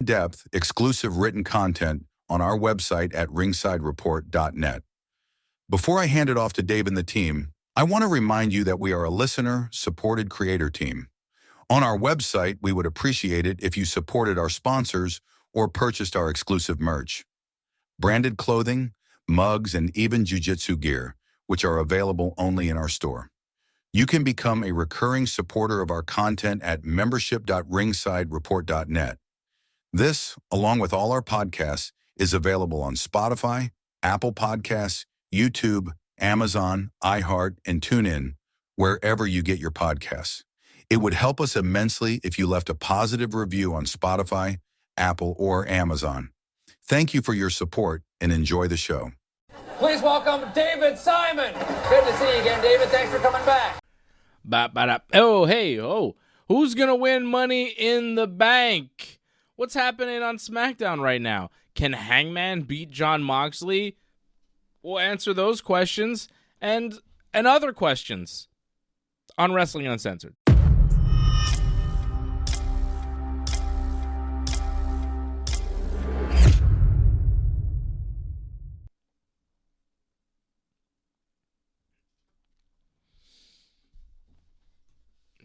in-depth, exclusive written content on our website at ringsidereport.net. Before I hand it off to Dave and the team, I want to remind you that we are a listener-supported creator team. On our website, we would appreciate it if you supported our sponsors or purchased our exclusive merch. Branded clothing, mugs, and even jiu-jitsu gear, which are available only in our store. You can become a recurring supporter of our content at membership.ringsidereport.net. This, along with all our podcasts, is available on Spotify, Apple Podcasts, YouTube, Amazon, iHeart, and TuneIn, wherever you get your podcasts. It would help us immensely if you left a positive review on Spotify, Apple, or Amazon. Thank you for your support and enjoy the show. Please welcome David Simon. Good to see you again, David. Thanks for coming back. Oh, hey, who's going to win Money in the Bank? What's happening on SmackDown right now? Can Hangman beat Jon Moxley? We'll answer those questions and other questions on Wrestling Uncensored.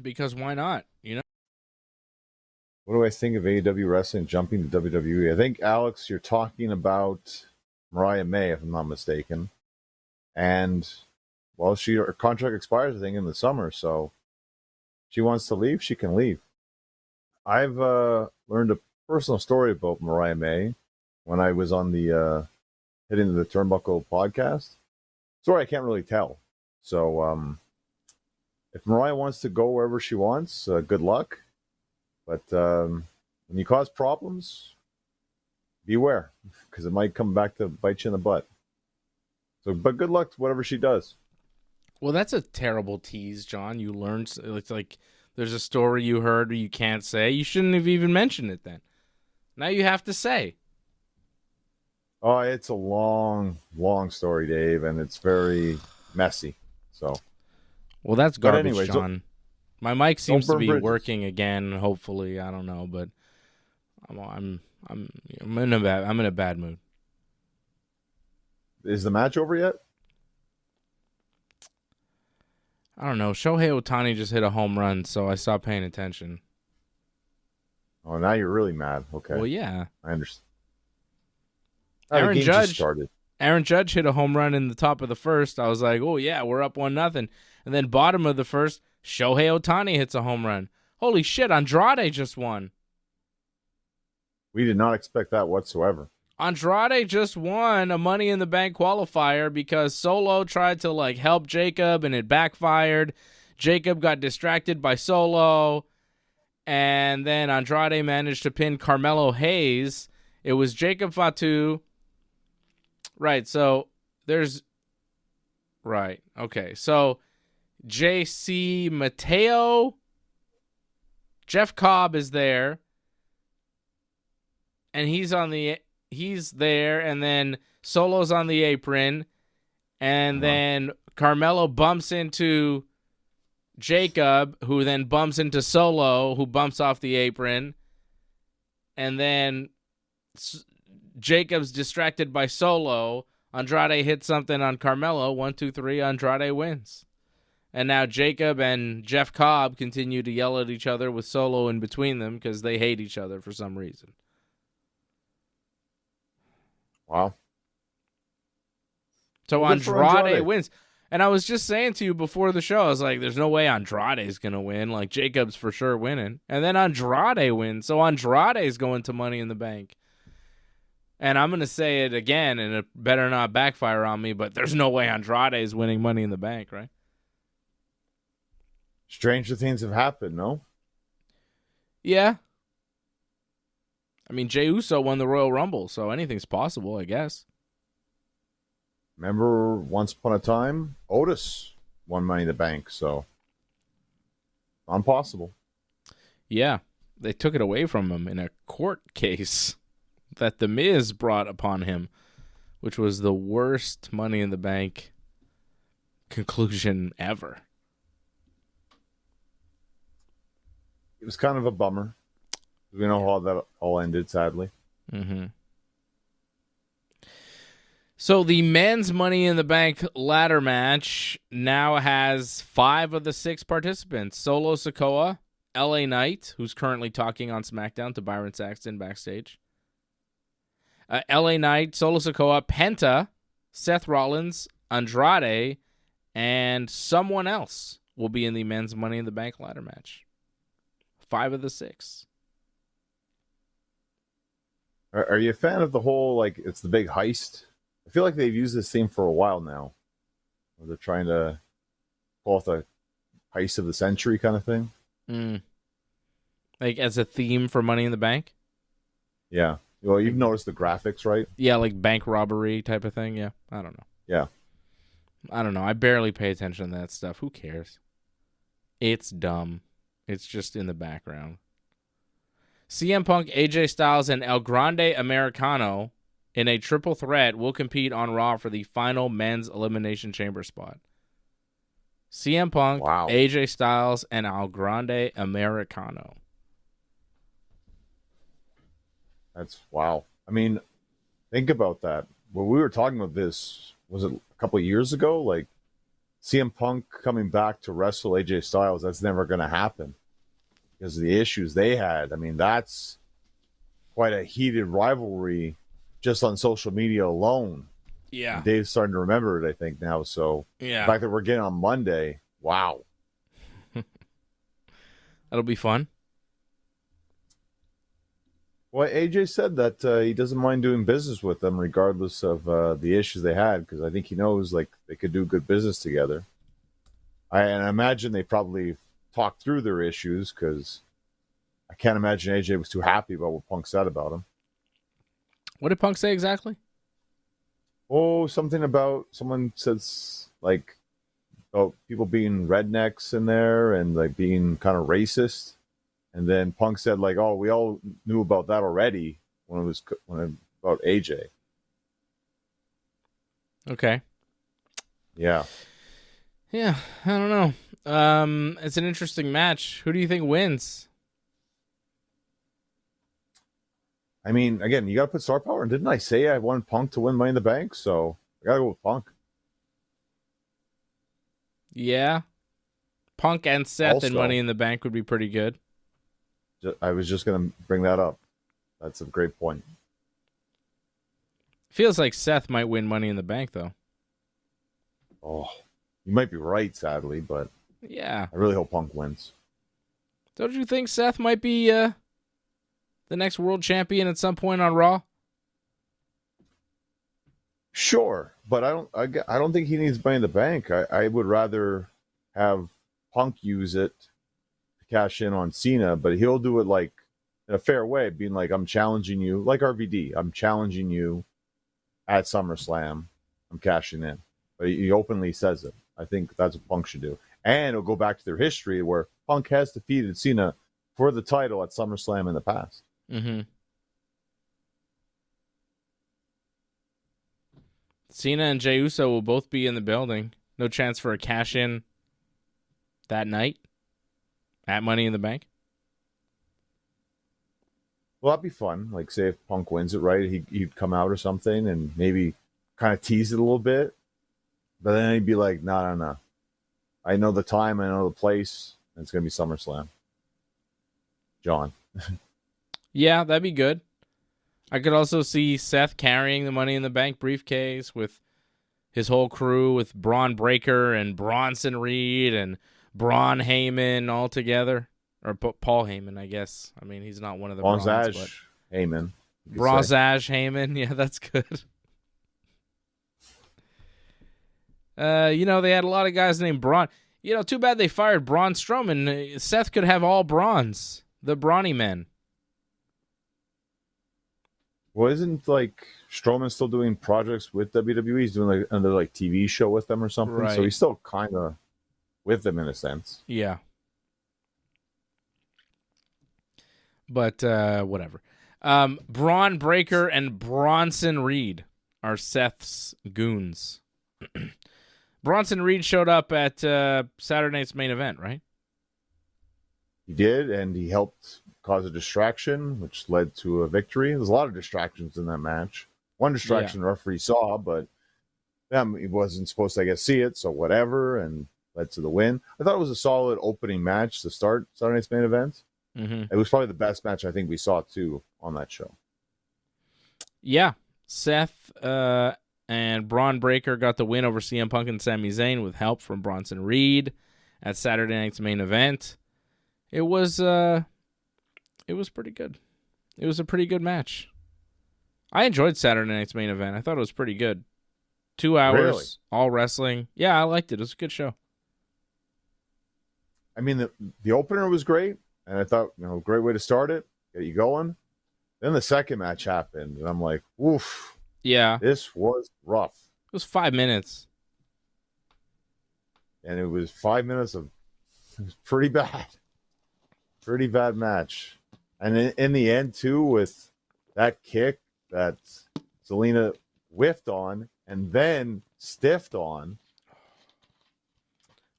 Because why not, you know? What do I think of AEW wrestling jumping to WWE? I think, Alex, you're talking about Mariah May, if I'm not mistaken. And, well, her contract expires, I think, in the summer. So she wants to leave, she can leave. I've learned a personal story about Mariah May when I was on the Hitting the Turnbuckle podcast. Story I can't really tell. So, if Mariah wants to go wherever she wants, good luck. But when you cause problems, beware, because it might come back to bite you in the butt. So, but good luck to whatever she does. Well, that's a terrible tease, John. You learned, it's like there's a story you heard or you can't say. You shouldn't have even mentioned it then. Now you have to say. Oh, it's a long, long story, Dave, and it's very messy. So. Well, that's garbage, anyways, John. My mic seems to be bridges. working again. Hopefully, I don't know, but I'm in a bad mood. Is the match over yet? I don't know. Shohei Ohtani just hit a home run, so I stopped paying attention. Oh, now you're really mad. Okay. Well, yeah. I understand. Aaron the game just started. Aaron Judge hit a home run in the top of the first. I was like, oh, yeah, we're up 1-0. And then bottom of the first, Shohei Ohtani hits a home run. Holy shit, Andrade just won. We did not expect that whatsoever. Andrade just won a Money in the Bank qualifier because Solo tried to help Jacob and it backfired. Jacob got distracted by Solo. And then Andrade managed to pin Carmelo Hayes. It was Jacob Fatu. Right, so there's... Right, okay. So JC Mateo, Jeff Cobb is there. And he's there, and then Solo's on the apron. And then Carmelo bumps into Jacob, who then bumps into Solo, who bumps off the apron. And then Jacob's distracted by Solo. Andrade hits something on Carmelo. 1, 2, 3, Andrade wins. And now Jacob and Jeff Cobb continue to yell at each other with Solo in between them because they hate each other for some reason. Wow. So Andrade wins. And I was just saying to you before the show, I was like, there's no way Andrade's going to win. Like, Jacob's for sure winning. And then Andrade wins. So Andrade's going to Money in the Bank. And I'm going to say it again, and it better not backfire on me, but there's no way Andrade's winning Money in the Bank, right? Stranger things have happened, no? Yeah. I mean, Jey Uso won the Royal Rumble, so anything's possible, I guess. Remember, once upon a time, Otis won Money in the Bank, so impossible. Yeah, they took it away from him in a court case that The Miz brought upon him, which was the worst Money in the Bank conclusion ever. It was kind of a bummer. We know how that all ended, sadly. Mm-hmm. So the men's Money in the Bank ladder match now has 5 of the 6 participants. Solo Sikoa, LA Knight, who's currently talking on SmackDown to Byron Saxton backstage. LA Knight, Solo Sikoa, Penta, Seth Rollins, Andrade, and someone else will be in the men's Money in the Bank ladder match. 5 of the 6. Are you a fan of the whole, like, it's the big heist? I feel like they've used this theme for a while now. Where they're trying to pull off the heist of the century kind of thing. Like as a theme for Money in the Bank? Yeah. Well, you've noticed the graphics, right? Yeah, like bank robbery type of thing. Yeah, I don't know. Yeah. I don't know. I barely pay attention to that stuff. Who cares? It's dumb. It's just in the background. CM Punk, AJ Styles, and El Grande Americano in a triple threat will compete on Raw for the final men's Elimination Chamber spot. CM Punk, Wow. AJ Styles, and El Grande Americano. That's wow. I mean, think about that. When we were talking about this, was it a couple of years ago? Like CM Punk coming back to wrestle AJ Styles, that's never going to happen because of the issues they had. I mean, that's quite a heated rivalry just on social media alone. Yeah. And Dave's starting to remember it, I think, now. So Yeah. the fact that we're getting on Monday, wow. That'll be fun. Well, AJ said that he doesn't mind doing business with them regardless of the issues they had because I think he knows like they could do good business together. And I imagine they probably talked through their issues because I can't imagine AJ was too happy about what Punk said about him. What did Punk say exactly? Oh, something about someone says like about people being rednecks in there and like being kind of racist. And then Punk said, like, "Oh, we all knew about that already about AJ." Okay. Yeah. Yeah, I don't know. It's an interesting match. Who do you think wins? I mean, again, you got to put star power. And didn't I say I wanted Punk to win Money in the Bank? So I got to go with Punk. Yeah. Punk and Seth Also, and Money in the Bank would be pretty good. I was just going to bring that up. That's a great point. Feels like Seth might win Money in the Bank, though. Oh, you might be right, sadly, but Yeah. I really hope Punk wins. Don't you think Seth might be the next world champion at some point on Raw? Sure, but I don't think he needs Money in the Bank. I would rather have Punk use it to cash in on Cena, but he'll do it like in a fair way, being like, I'm challenging you, like RVD. I'm challenging you at SummerSlam. I'm cashing in. But he openly says it. I think that's what Punk should do. And it'll go back to their history where Punk has defeated Cena for the title at SummerSlam in the past. Mm-hmm. Cena and Jey Uso will both be in the building. No chance for a cash-in that night at Money in the Bank? Well, that'd be fun. Like, say if Punk wins it, right, he'd come out or something and maybe kind of tease it a little bit. But then he'd be like, no. I know the time, I know the place, and it's going to be SummerSlam. John. Yeah, that'd be good. I could also see Seth carrying the Money in the Bank briefcase with his whole crew, with Braun Breaker and Bronson Reed and Braun Heyman all together. Or Paul Heyman, I guess. I mean, he's not one of the Brauns, Bronzage Heyman. Bronzage Heyman. Yeah, that's good. They had a lot of guys named Braun. Too bad they fired Braun Strowman. Seth could have all Brauns. The Brawny Men. Well, isn't like Strowman still doing projects with WWE? He's doing like another like TV show with them or something. Right. So he's still kind of with them in a sense. Yeah. But whatever. Braun Breaker and Bronson Reed are Seth's goons. Bronson Reed showed up at Saturday night's main event, right? He did, and he helped caused a distraction, which led to a victory. There's a lot of distractions in that match. One distraction the referee saw, but he wasn't supposed to, I guess, see it, so whatever, and led to the win. I thought it was a solid opening match to start Saturday Night's Main Event. It was probably the best match I think we saw, too, on that show. Yeah. Seth and Braun Breaker got the win over CM Punk and Sami Zayn with help from Bronson Reed at Saturday Night's Main Event. It was pretty good. It was a pretty good match. I enjoyed Saturday Night's Main Event. I thought it was pretty good. 2 hours, Really? all wrestling. Yeah, I liked it. It was a good show. I mean, the opener was great, and I thought, great way to start it, get you going. Then the second match happened, and I'm like, oof. Yeah. This was rough. It was 5 minutes. And it was 5 minutes it was pretty bad. Pretty bad match. And in the end, too, with that kick that Zelina whiffed on and then stiffed on.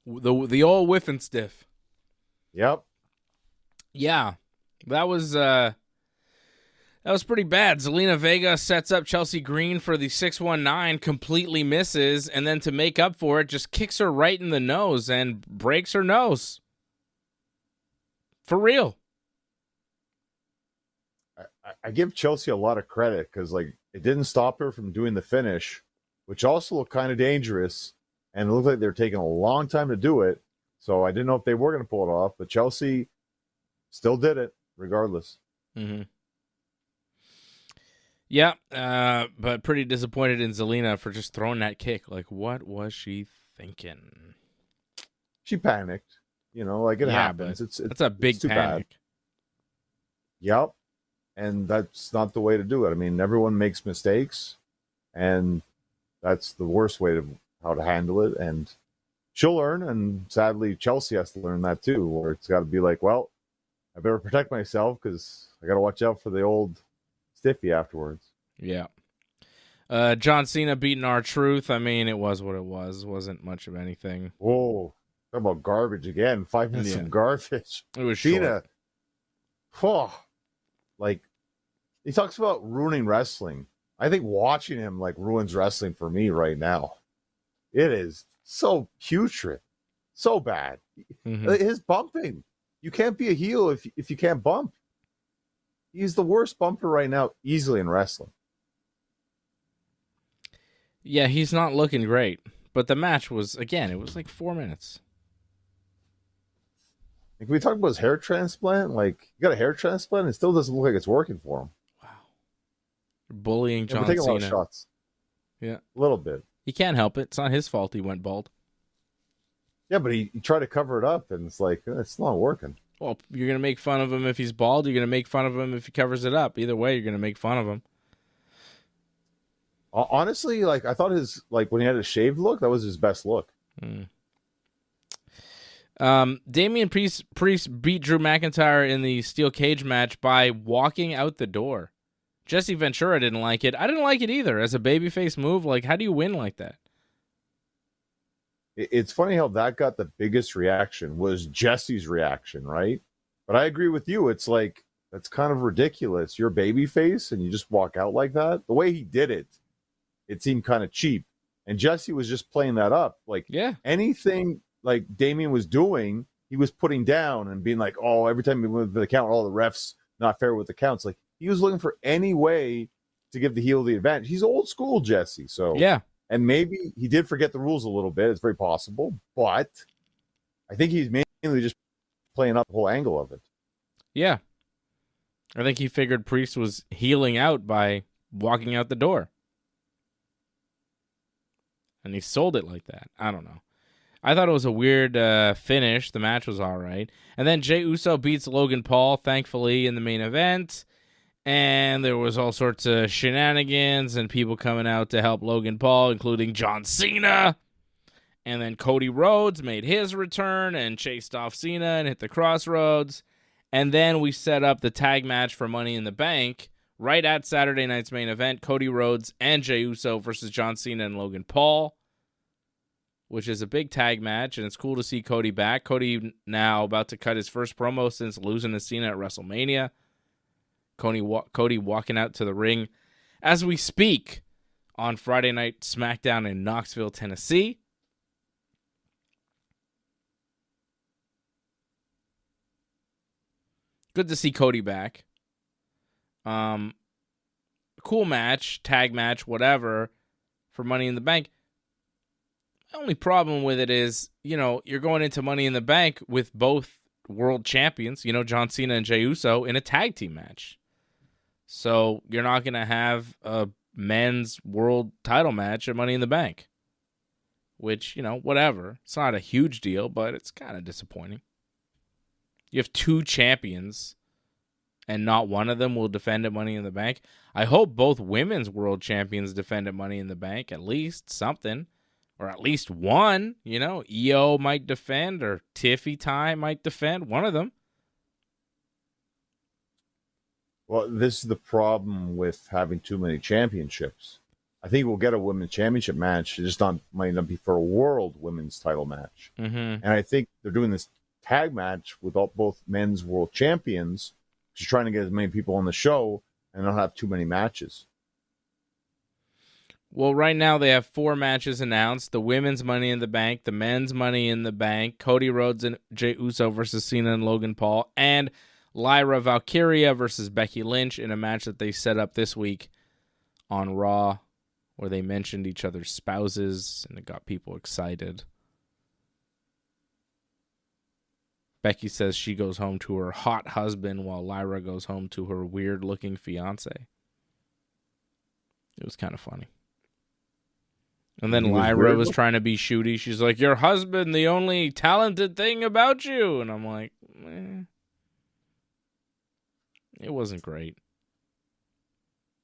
The old whiff and stiff. Yep. Yeah. That was pretty bad. Zelina Vega sets up Chelsea Green for the 619, completely misses, and then to make up for it, just kicks her right in the nose and breaks her nose. For real. I give Chelsea a lot of credit because, it didn't stop her from doing the finish, which also looked kind of dangerous, and it looked like they were taking a long time to do it. So I didn't know if they were going to pull it off, but Chelsea still did it regardless. Mm-hmm. Yeah, but pretty disappointed in Zelina for just throwing that kick. What was she thinking? She panicked. It happens. It's a big panic. Bad. Yep. And that's not the way to do it. I mean, everyone makes mistakes, and that's the worst way how to handle it. And she'll learn, and sadly, Chelsea has to learn that too, where it's got to be like, well, I better protect myself because I got to watch out for the old stiffy afterwards. Yeah. John Cena beating R-Truth. I mean, it was what it was. It wasn't much of anything. Whoa. Talk about garbage again. 5 minutes of garbage. It was Cena. short. He talks about ruining wrestling. I think watching him ruins wrestling for me right now. It is so putrid, so bad. Mm-hmm. His bumping. You can't be a heel if you can't bump. He's the worst bumper right now, easily in wrestling. Yeah, he's not looking great. But the match was, again, it was 4 minutes. Can we talk about his hair transplant? You got a hair transplant, and it still doesn't look like it's working for him. Wow. You're bullying John We're taking Cena. a lot of shots. Yeah. A little bit. He can't help it. It's not his fault he went bald. Yeah, but he tried to cover it up, and it's not working. Well, you're going to make fun of him if he's bald. You're going to make fun of him if he covers it up. Either way, you're going to make fun of him. Honestly, I thought his, when he had a shaved look, that was his best look. Damian Priest beat Drew McIntyre in the steel cage match by walking out the door. Jesse Ventura didn't like it. I didn't like it either. As a babyface move, how do you win like that? It's funny how that got the biggest reaction was Jesse's reaction, right? But I agree with you. It's that's kind of ridiculous. You're a babyface and you just walk out like that. The way he did it, it seemed kind of cheap. And Jesse was just playing that up. Anything Damian was doing, he was putting down and being oh, every time he went to the count, all the refs not fair with the counts. He was looking for any way to give the heel the advantage. He's old school, Jesse. So yeah. And maybe he did forget the rules a little bit. It's very possible. But I think he's mainly just playing up the whole angle of it. Yeah. I think he figured Priest was healing out by walking out the door. And he sold it like that. I don't know. I thought it was a weird finish. The match was all right. And then Jey Uso beats Logan Paul, thankfully, in the main event. And there was all sorts of shenanigans and people coming out to help Logan Paul, including John Cena. And then Cody Rhodes made his return and chased off Cena and hit the crossroads. And then we set up the tag match for Money in the Bank right at Saturday night's main event. Cody Rhodes and Jey Uso versus John Cena and Logan Paul. which is a big tag match, and it's cool to see Cody back. Cody now about to cut his first promo since losing to Cena at WrestleMania. Cody walking out to the ring as we speak on Friday Night SmackDown in Knoxville, Tennessee. Good to see Cody back. Cool match, tag match, whatever, for Money in the Bank. The only problem with it is, you're going into Money in the Bank with both world champions, John Cena and Jey Uso, in a tag team match. So you're not going to have a men's world title match at Money in the Bank. Which, whatever. It's not a huge deal, but it's kind of disappointing. You have two champions, and not one of them will defend at Money in the Bank. I hope both women's world champions defend at Money in the Bank, at least something. Or at least one, Io might defend, or Tiffy Ty might defend, one of them. Well, this is the problem with having too many championships. I think we'll get a women's championship match. It just might not be for a world women's title match. Mm-hmm. And I think they're doing this tag match with both men's world champions, just trying to get as many people on the show and not have too many matches. Well, right now they have 4 matches announced. The women's Money in the Bank, the men's Money in the Bank, Cody Rhodes and Jey Uso versus Cena and Logan Paul, and Lyra Valkyria versus Becky Lynch in a match that they set up this week on Raw, where they mentioned each other's spouses, and it got people excited. Becky says she goes home to her hot husband while Lyra goes home to her weird-looking fiance. It was kind of funny. And then Lyra was trying to be shooty. She's like, your husband, the only talented thing about you. And I'm like, It wasn't great.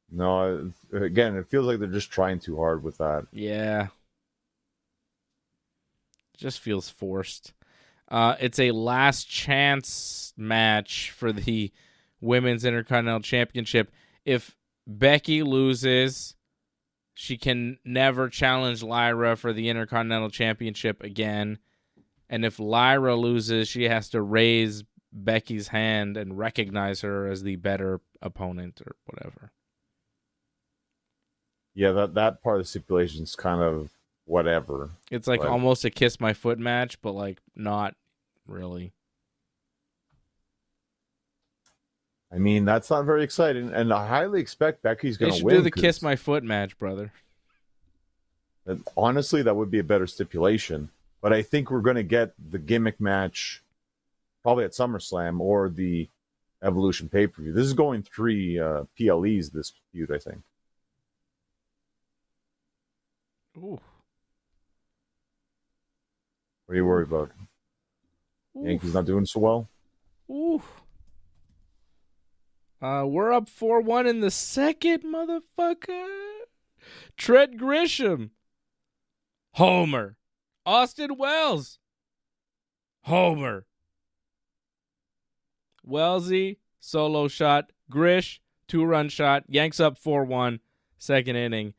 No, again, it feels like they're just trying too hard with that. Yeah. It just feels forced. It's a last chance match for the Women's Intercontinental Championship. If Becky loses, she can never challenge Lyra for the Intercontinental Championship again. And if Lyra loses, she has to raise Becky's hand and recognize her as the better opponent or whatever. Yeah, that part of the stipulation is kind of whatever. It's like almost a kiss my foot match, but like not really. I mean, that's not very exciting, and I highly expect Becky's going to They win. should do the kiss my foot match, brother. Honestly, that would be a better stipulation. But I think we're going to get the gimmick match probably at SummerSlam or the Evolution pay-per-view. This is going 3 PLEs, this feud, I think. Ooh. What are you worried about? Ooh. Yankees not doing so well? Ooh. We're up 4-1 in the second, motherfucker. Trent Grisham. Homer. Austin Wells. Homer. Wellsy, solo shot. Grish, 2-run shot. Yanks up 4-1, second inning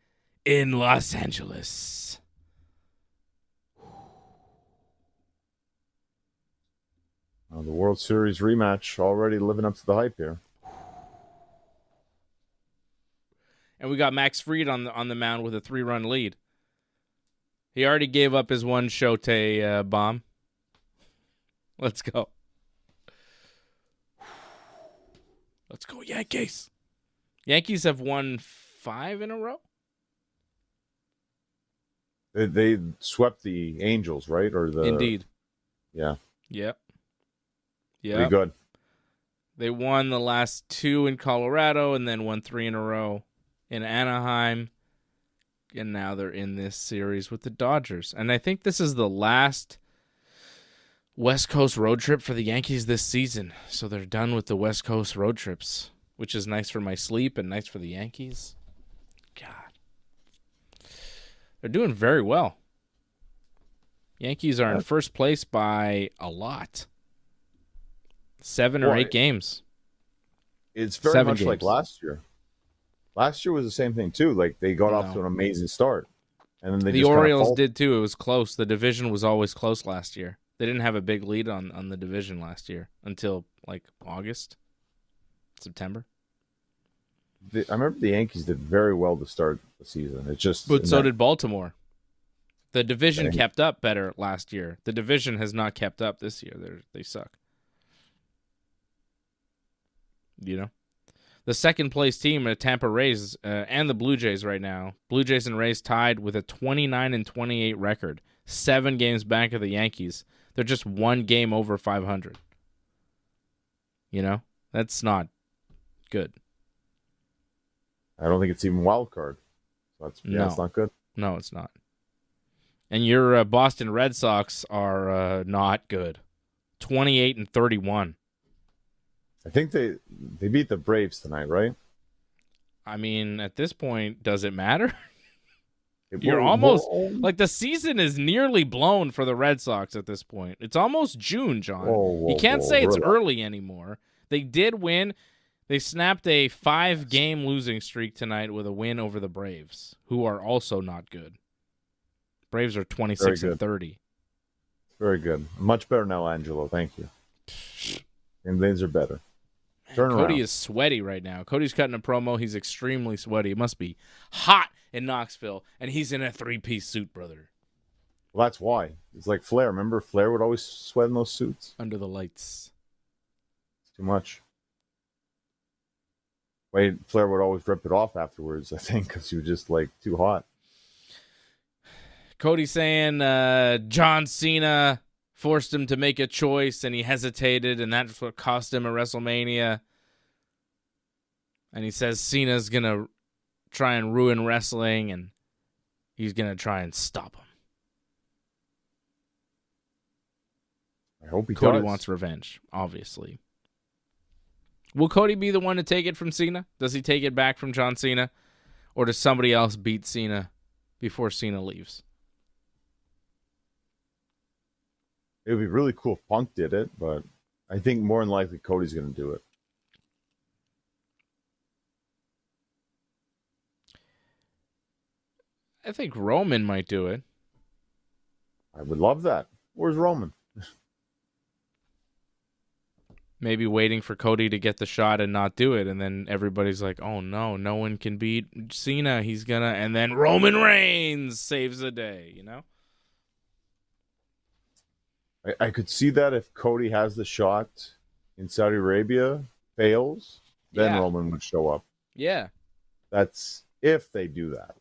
in Los Angeles. The World Series rematch already living up to the hype here. And we got Max Fried on the mound with a 3-run lead. He already gave up his one Shote bomb. Let's go. Let's go, Yankees. Yankees have won 5 in a row? They swept the Angels, right? Indeed. Yeah. Yep. Pretty good. They won the last 2 in Colorado and then won 3 in a row in Anaheim. And now they're in this series with the Dodgers. And I think this is the last West Coast road trip for the Yankees this season. So they're done with the West Coast road trips, which is nice for my sleep and nice for the Yankees. God. They're doing very well. Yankees are in first place by a lot. 7 or 8 games. It's very 7 much games. like last year. Last year was the same thing, too. Like, they got off to an amazing start. and then they The just Orioles did too. It was close. The division was always close last year. They didn't have a big lead on the division last year until like August, September. I remember the Yankees did very well to start the season. It's just, But so did Baltimore. The division kept up better last year. The division has not kept up this year. They suck. You know, the second place team at Tampa Rays and the Blue Jays right now. Blue Jays and Rays tied with a 29-28 record, 7 games back of the Yankees. They're just 1 game over 500. You know, that's not good. I don't think it's even wild card. So it's not good. No, it's not. And your Boston Red Sox are not good. 28-31. I think they beat the Braves tonight, right? I mean, at this point, does it matter? You're almost like the season is nearly blown for the Red Sox at this point. It's almost June, John. You can't say it's early anymore. They did win. They snapped a 5-game losing streak tonight with a win over the Braves, who are also not good. Braves are 26-30. Very good. Much better now, Angelo. Thank you. And things are better. Cody is sweaty right now. Cody's cutting a promo. He's extremely sweaty. It must be hot in Knoxville, and he's in a 3-piece suit, brother. Well, that's why. It's like Flair. Remember, Flair would always sweat in those suits? Under the lights. It's too much. Wait, Flair would always rip it off afterwards, I think, because he was just, like, too hot. Cody saying John Cena forced him to make a choice, and he hesitated, and that's what cost him at WrestleMania. And he says Cena's going to try and ruin wrestling, and he's going to try and stop him. I hope he Cody does. wants revenge, obviously. Will Cody be the one to take it from Cena? Does he take it back from John Cena? Or does somebody else beat Cena before Cena leaves? It would be really cool if Punk did it, but I think more than likely Cody's going to do it. I think Roman might do it. I would love that. Where's Roman? Maybe waiting for Cody to get the shot and not do it, and then everybody's like, oh no, no one can beat Cena. He's gonna, and then Roman Reigns saves the day, you know? I could see that if Cody has the shot in Saudi Arabia, fails, then Roman would show up. Yeah. That's if they do that.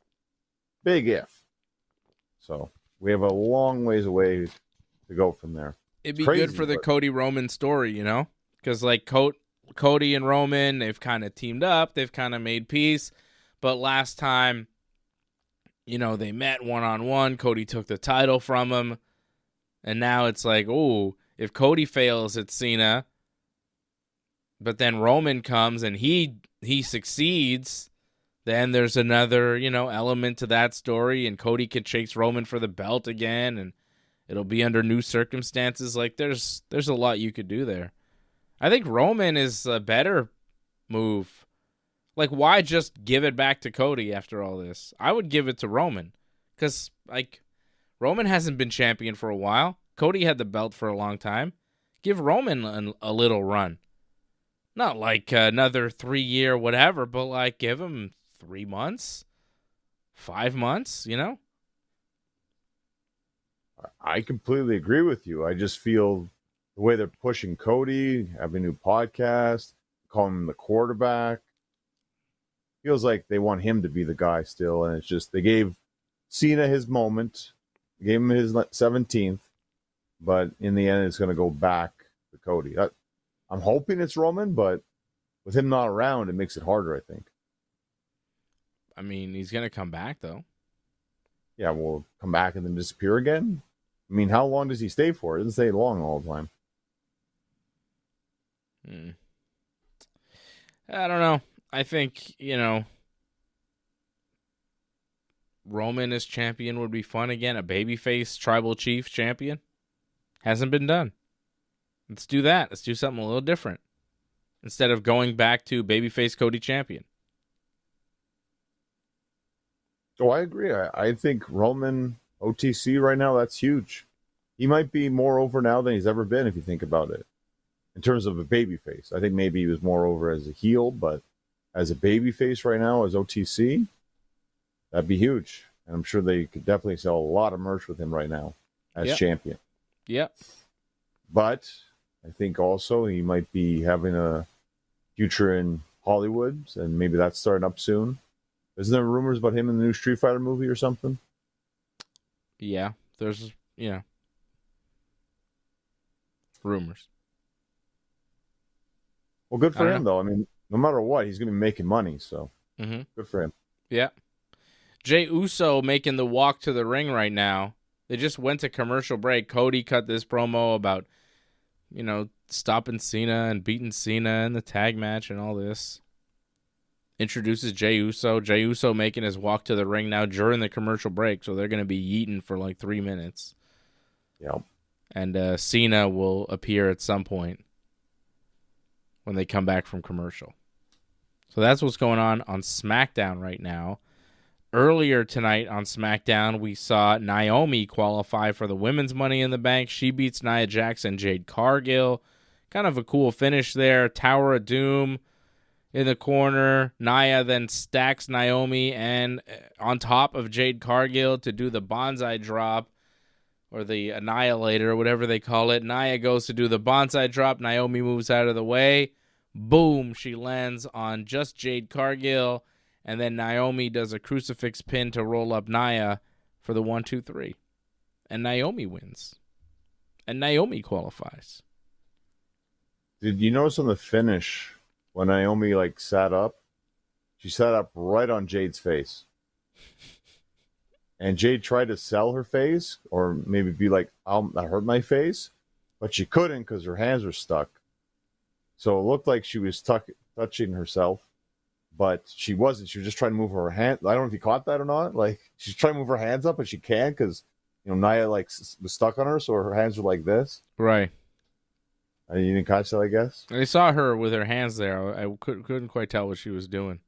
Big if. So we have a long ways away to go from there. It'd be good for the Cody Roman story, you know? Because like Cody and Roman, they've kind of teamed up. They've kind of made peace. But last time, you know, they met one-on-one. Cody took the title from him. And now it's like, oh, if Cody fails at Cena, but then Roman comes and he succeeds, then there's another, you know, element to that story, and Cody could chase Roman for the belt again, and it'll be under new circumstances. Like, there's a lot you could do there. I think Roman is a better move. Like, why just give it back to Cody after all this? I would give it to Roman, because, like, Roman hasn't been champion for a while. Cody had the belt for a long time. Give Roman a little run. Not like another 3-year whatever, but like give him 3 months, 5 months, you know? I completely agree with you. I just feel the way they're pushing Cody, having a new podcast, calling him the quarterback, feels like they want him to be the guy still. And it's just they gave Cena his moment. Gave him his 17th, but in the end, it's going to go back to Cody. I'm hoping it's Roman, but with him not around, it makes it harder, I think. I mean, he's going to come back, though. Yeah, will come back and then disappear again? I mean, how long does he stay for? It doesn't stay long all the time. I don't know. I think, you know, Roman as champion would be fun again. A babyface tribal chief champion. Hasn't been done. Let's do that. Let's do something a little different. Instead of going back to babyface Cody champion. So I agree. I think Roman OTC right now, that's huge. He might be more over now than he's ever been if you think about it. In terms of a babyface, I think maybe he was more over as a heel, but as a babyface right now, as OTC, that'd be huge. And I'm sure they could definitely sell a lot of merch with him right now as champion. Yep. But I think also he might be having a future in Hollywood, and maybe that's starting up soon. Isn't there rumors about him in the new Street Fighter movie or something? Yeah, there's rumors. Well, good for him, though. I mean, no matter what, he's going to be making money, so good for him. Yeah. Jey Uso making the walk to the ring right now. They just went to commercial break. Cody cut this promo about, stopping Cena and beating Cena in the tag match and all this. Introduces Jey Uso. Jey Uso making his walk to the ring now during the commercial break, so they're going to be yeeting for like 3 minutes. Yep. And Cena will appear at some point when they come back from commercial. So that's what's going on SmackDown right now. Earlier tonight on SmackDown, we saw Naomi qualify for the women's Money in the Bank. She beats Nia Jax and Jade Cargill. Kind of a cool finish there. Tower of Doom in the corner. Nia then stacks Naomi and on top of Jade Cargill to do the bonsai drop, or the Annihilator, or whatever they call it. Nia goes to do the bonsai drop. Naomi moves out of the way. Boom, she lands on just Jade Cargill. And then Naomi does a crucifix pin to roll up Nia for the 1, 2, 3. And Naomi wins. And Naomi qualifies. Did you notice on the finish when Naomi sat up? She sat up right on Jade's face. And Jade tried to sell her face, or maybe be like, that hurt my face. But she couldn't because her hands were stuck. So it looked like she was touching herself. But she wasn't. She was just trying to move her hand. I don't know if you caught that or not. She's trying to move her hands up, but she can't because, Nia, was stuck on her, so her hands were like this. Right. And you didn't catch that, I guess? I saw her with her hands there. I couldn't quite tell what she was doing.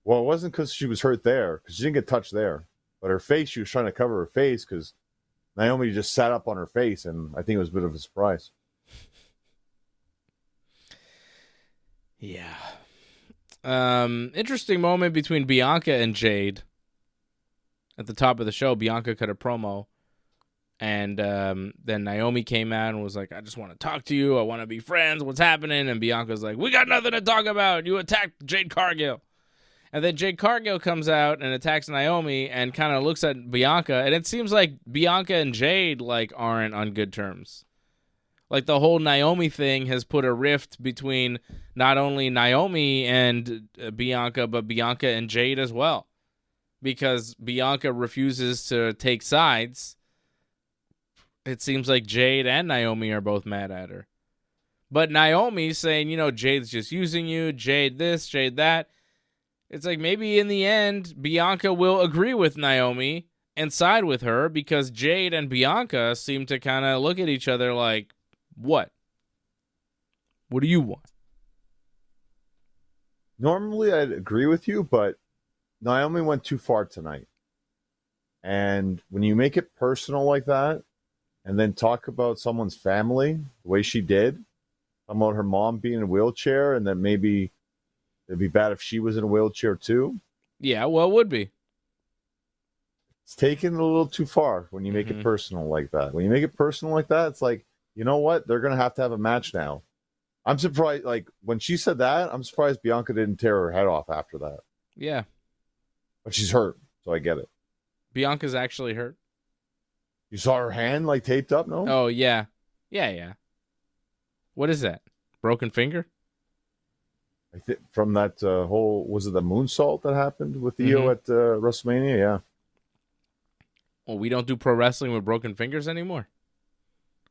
Well, it wasn't because she was hurt there, because she didn't get touched there. But her face, she was trying to cover her face because Naomi just sat up on her face, and I think it was a bit of a surprise. Yeah. Interesting moment between Bianca and Jade. At the top of the show, Bianca cut a promo, and then Naomi came out and was like, I just want to talk to you. I want to be friends. What's happening? And Bianca's like, we got nothing to talk about. You attacked Jade Cargill. And then Jade Cargill comes out and attacks Naomi and kind of looks at Bianca, and it seems like Bianca and Jade aren't on good terms. The whole Naomi thing has put a rift between not only Naomi and Bianca, but Bianca and Jade as well. Because Bianca refuses to take sides. It seems like Jade and Naomi are both mad at her. But Naomi's saying, Jade's just using you, Jade this, Jade that. It's like maybe in the end, Bianca will agree with Naomi and side with her because Jade and Bianca seem to kind of look at each other like, what? What do you want? Normally, I'd agree with you, but Naomi went too far tonight. And when you make it personal like that, and then talk about someone's family the way she did, about her mom being in a wheelchair, and then maybe it'd be bad if she was in a wheelchair too. Yeah, well, it would be. It's taken a little too far when you make it personal like that. When you make it personal like that, it's like, you know what? They're going to have a match now. I'm surprised, when she said that, I'm surprised Bianca didn't tear her head off after that. Yeah. But she's hurt, so I get it. Bianca's actually hurt. You saw her hand, taped up, no? Oh, yeah. Yeah. What is that? Broken finger? I think from that whole, was it the moonsault that happened with Io at WrestleMania? Yeah. Well, we don't do pro wrestling with broken fingers anymore.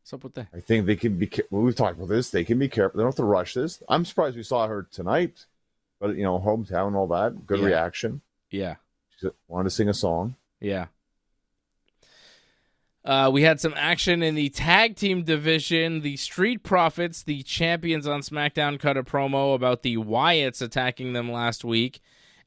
What's up with that? I think they can be. We've talked about this. They can be careful. They don't have to rush this. I'm surprised we saw her tonight, but hometown and all that. Good reaction. Yeah. She wanted to sing a song. Yeah. We had some action in the tag team division. The Street Profits, the champions on SmackDown, cut a promo about the Wyatts attacking them last week.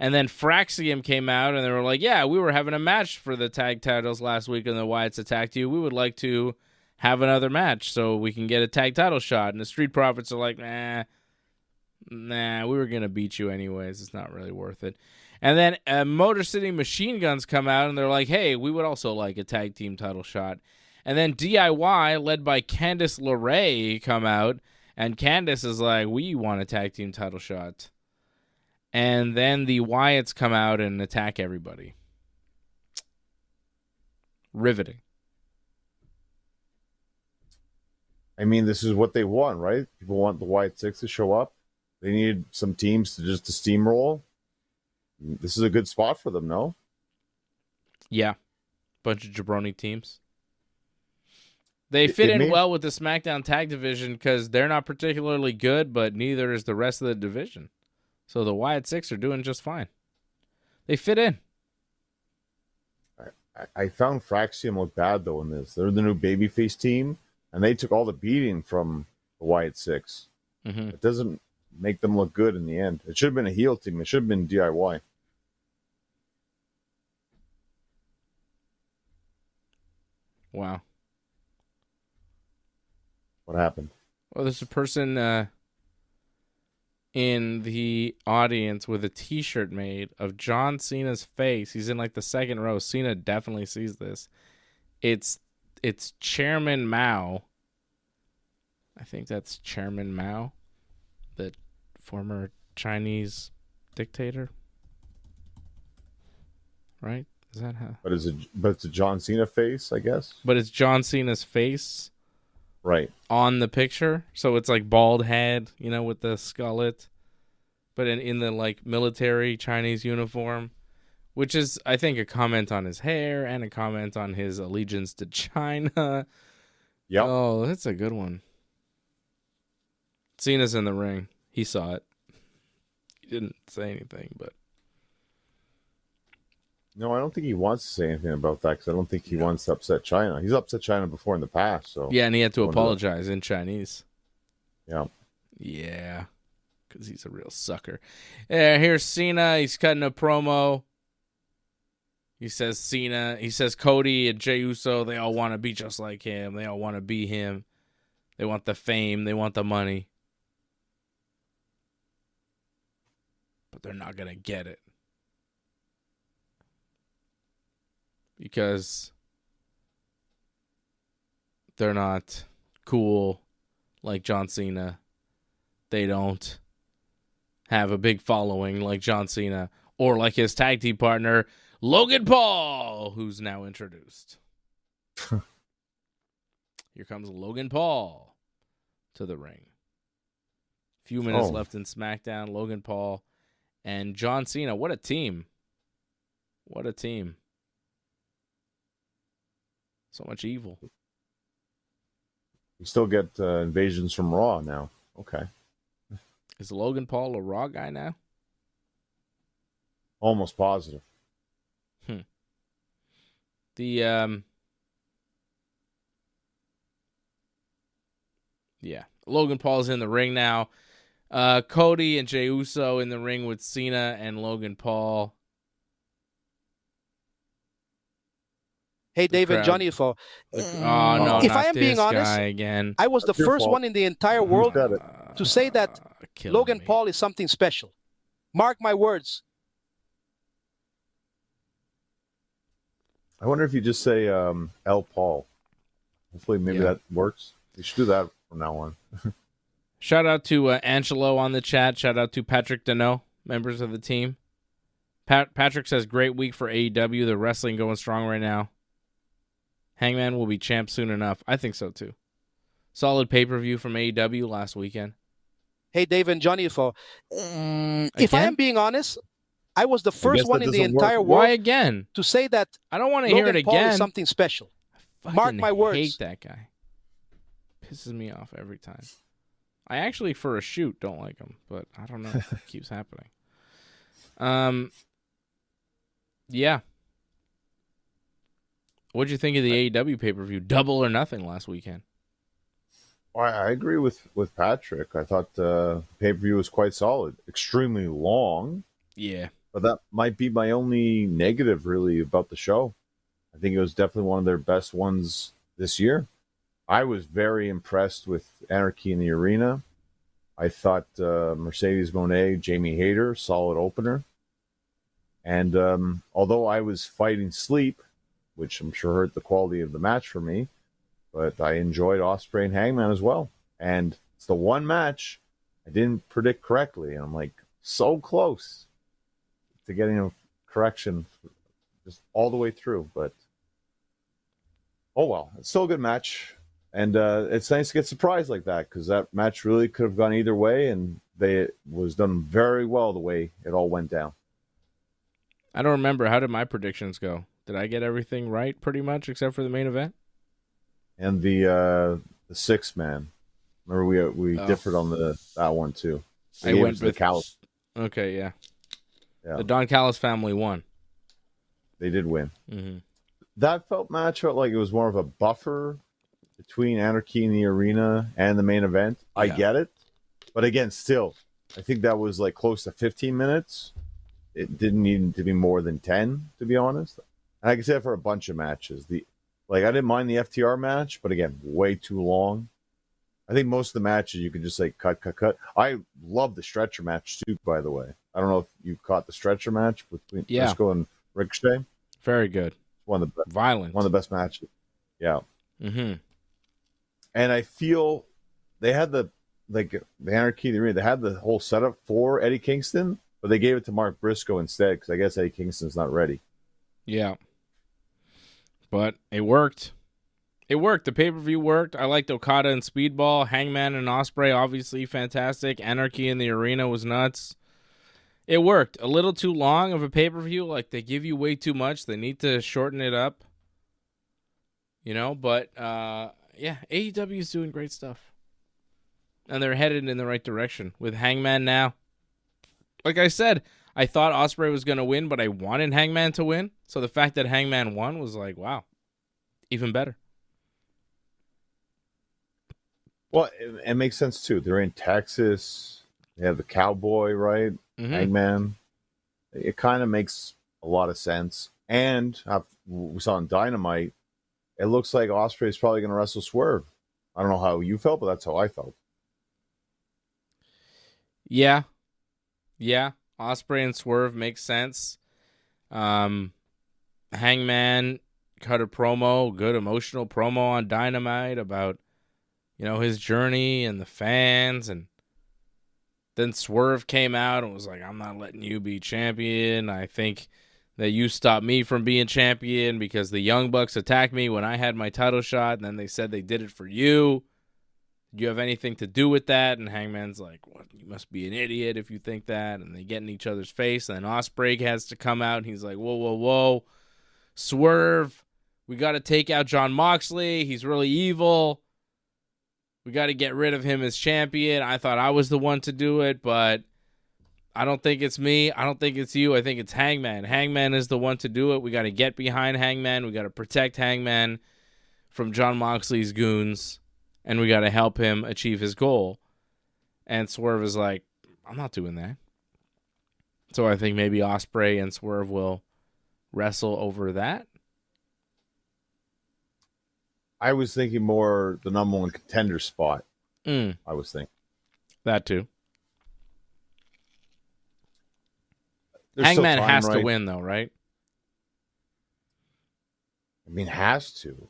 And then Fraxium came out, and they were like, yeah, we were having a match for the tag titles last week, and the Wyatts attacked you. We would like to have another match so we can get a tag title shot. And the Street Profits are like, nah, we were going to beat you anyways. It's not really worth it. And then Motor City Machine Guns come out, and they're like, hey, we would also like a tag team title shot. And then DIY, led by Candice LeRae, come out, and Candice is like, we want a tag team title shot. And then the Wyatts come out and attack everybody. Riveting. I mean, this is what they want, right? People want the Wyatt Six to show up. They need some teams to steamroll. This is a good spot for them, no? Yeah. Bunch of jabroni teams. They fit in well with the SmackDown tag division because they're not particularly good, but neither is the rest of the division. So the Wyatt Six are doing just fine. They fit in. I found Fraxium look bad, though, in this. They're the new babyface team, and they took all the beating from the Wyatt Six. Mm-hmm. It doesn't make them look good in the end. It should have been a heel team. It should have been DIY. Wow. What happened? Well, there's a person in the audience with a T-shirt made of John Cena's face. He's in like the second row. Cena definitely sees this. It's Chairman Mao. I think that's Chairman Mao, the former Chinese dictator. Right? Is that how? But it's a John Cena face, I guess. But it's John Cena's face. Right. On the picture. So it's like bald head, with the skullet. But in the like military Chinese uniform. Which is, I think, a comment on his hair and a comment on his allegiance to China. Yep. Oh, that's a good one. Cena's in the ring. He saw it. He didn't say anything, but... No, I don't think he wants to say anything about that because I don't think he wants to upset China. He's upset China before in the past. So yeah, and he had to apologize in Chinese. Yeah. Yeah, because he's a real sucker. Here's Cena. He's cutting a promo. He says Cody and Jey Uso, they all want to be just like him. They all want to be him. They want the fame. They want the money. But they're not going to get it. Because they're not cool like John Cena. They don't have a big following like John Cena or like his tag team partner, Logan Paul, who's now introduced. Here comes Logan Paul to the ring. Few minutes left in SmackDown. Logan Paul and John Cena. What a team. What a team. So much evil. You still get invasions from Raw now. Okay. Is Logan Paul a Raw guy now? Almost positive. Logan Paul's in the ring now. Cody and Jey Uso in the ring with Cena and Logan Paul. Hey, David, Johnny, if no, I am being honest, again. I was the first one in the entire world to say that Logan Paul is something special. Mark my words. I wonder if you just say L. Paul. Hopefully, maybe that works. You should do that from now on. Shout out to Angelo on the chat. Shout out to Patrick Deneau, members of the team. Patrick says, great week for AEW. The wrestling going strong right now. Hangman will be champ soon enough. I think so, too. Solid pay-per-view from AEW last weekend. Hey, Dave and Johnny, if I am being honest, I was the first one in the entire world Why again? to say that I don't want to hear it Logan Paul again. is something special. Mark my words. I hate that guy. Pisses me off every time. I actually, for a shoot, don't like him, but I don't know. It keeps happening. Yeah. What'd you think of the AEW pay-per-view? Double or nothing last weekend. I agree with Patrick. I thought the pay-per-view was quite solid. Extremely long. Yeah. But that might be my only negative, really, about the show. I think it was definitely one of their best ones this year. I was very impressed with Anarchy in the Arena. I thought Mercedes Moné, Jamie Hayter, solid opener. And although I was fighting sleep, which I'm sure hurt the quality of the match for me, but I enjoyed Ospreay and Hangman as well. And it's the one match I didn't predict correctly. And I'm like, so close to getting a correction just all the way through. But, oh well, it's still a good match. And it's nice to get surprised like that, because that match really could have gone either way, and it was done very well the way it all went down. I don't remember. How did my predictions go? Did I get everything right pretty much except for the main event? And the six man. Remember we differed on that one too. I went with Callis. Okay, yeah. The Don Callis family won. They did win. Mm-hmm. That match felt like it was more of a buffer between Anarchy in the Arena and the main event. I get it. But again, still, I think that was like close to 15 minutes. It didn't need to be more than 10, to be honest. And I can say that for a bunch of matches. I didn't mind the FTR match, but again, way too long. I think most of the matches you can just say cut. I love the stretcher match too, by the way. I don't know if you caught the stretcher match between Briscoe and Ricochet. Very good. One of the violent. One of the best matches. Yeah. Mm-hmm. And I feel they had the Anarchy in the Arena. They had the whole setup for Eddie Kingston, but they gave it to Mark Briscoe instead, because I guess Eddie Kingston's not ready. Yeah. But it worked. It worked. The pay-per-view worked. I liked Okada and Speedball. Hangman and Ospreay, obviously fantastic. Anarchy in the Arena was nuts. It worked. A little too long of a pay-per-view. Like, they give you way too much. They need to shorten it up. But, yeah, AEW is doing great stuff. And they're headed in the right direction with Hangman now. Like I said, I thought Ospreay was going to win, but I wanted Hangman to win. So the fact that Hangman won was like, wow, even better. Well, it makes sense, too. They're in Texas. They have the Cowboy, right? Mm-hmm. Hangman. It kind of makes a lot of sense. And we saw in Dynamite, it looks like Ospreay is probably going to wrestle Swerve. I don't know how you felt, but that's how I felt. Yeah. Ospreay and Swerve makes sense. Hangman cut a promo, good emotional promo on Dynamite about, his journey and the fans. And then Swerve came out and was like, I'm not letting you be champion. I think that you stopped me from being champion because the Young Bucks attacked me when I had my title shot. And then they said they did it for you. Do you have anything to do with that? And Hangman's like, well, you must be an idiot if you think that. And they get in each other's face. And then Ospreay has to come out. And he's like, whoa. Swerve, we got to take out Jon Moxley. He's really evil. We got to get rid of him as champion. I thought I was the one to do it, but I don't think it's me. I don't think it's you. I think it's Hangman. Hangman is the one to do it. We got to get behind Hangman. We got to protect Hangman from Jon Moxley's goons. And we got to help him achieve his goal. And Swerve is like, I'm not doing that. So I think maybe Ospreay and Swerve will wrestle over that. I was thinking more the number one contender spot. I was thinking. That too. There's Hangman time, has right? to win though, right? I mean, has to.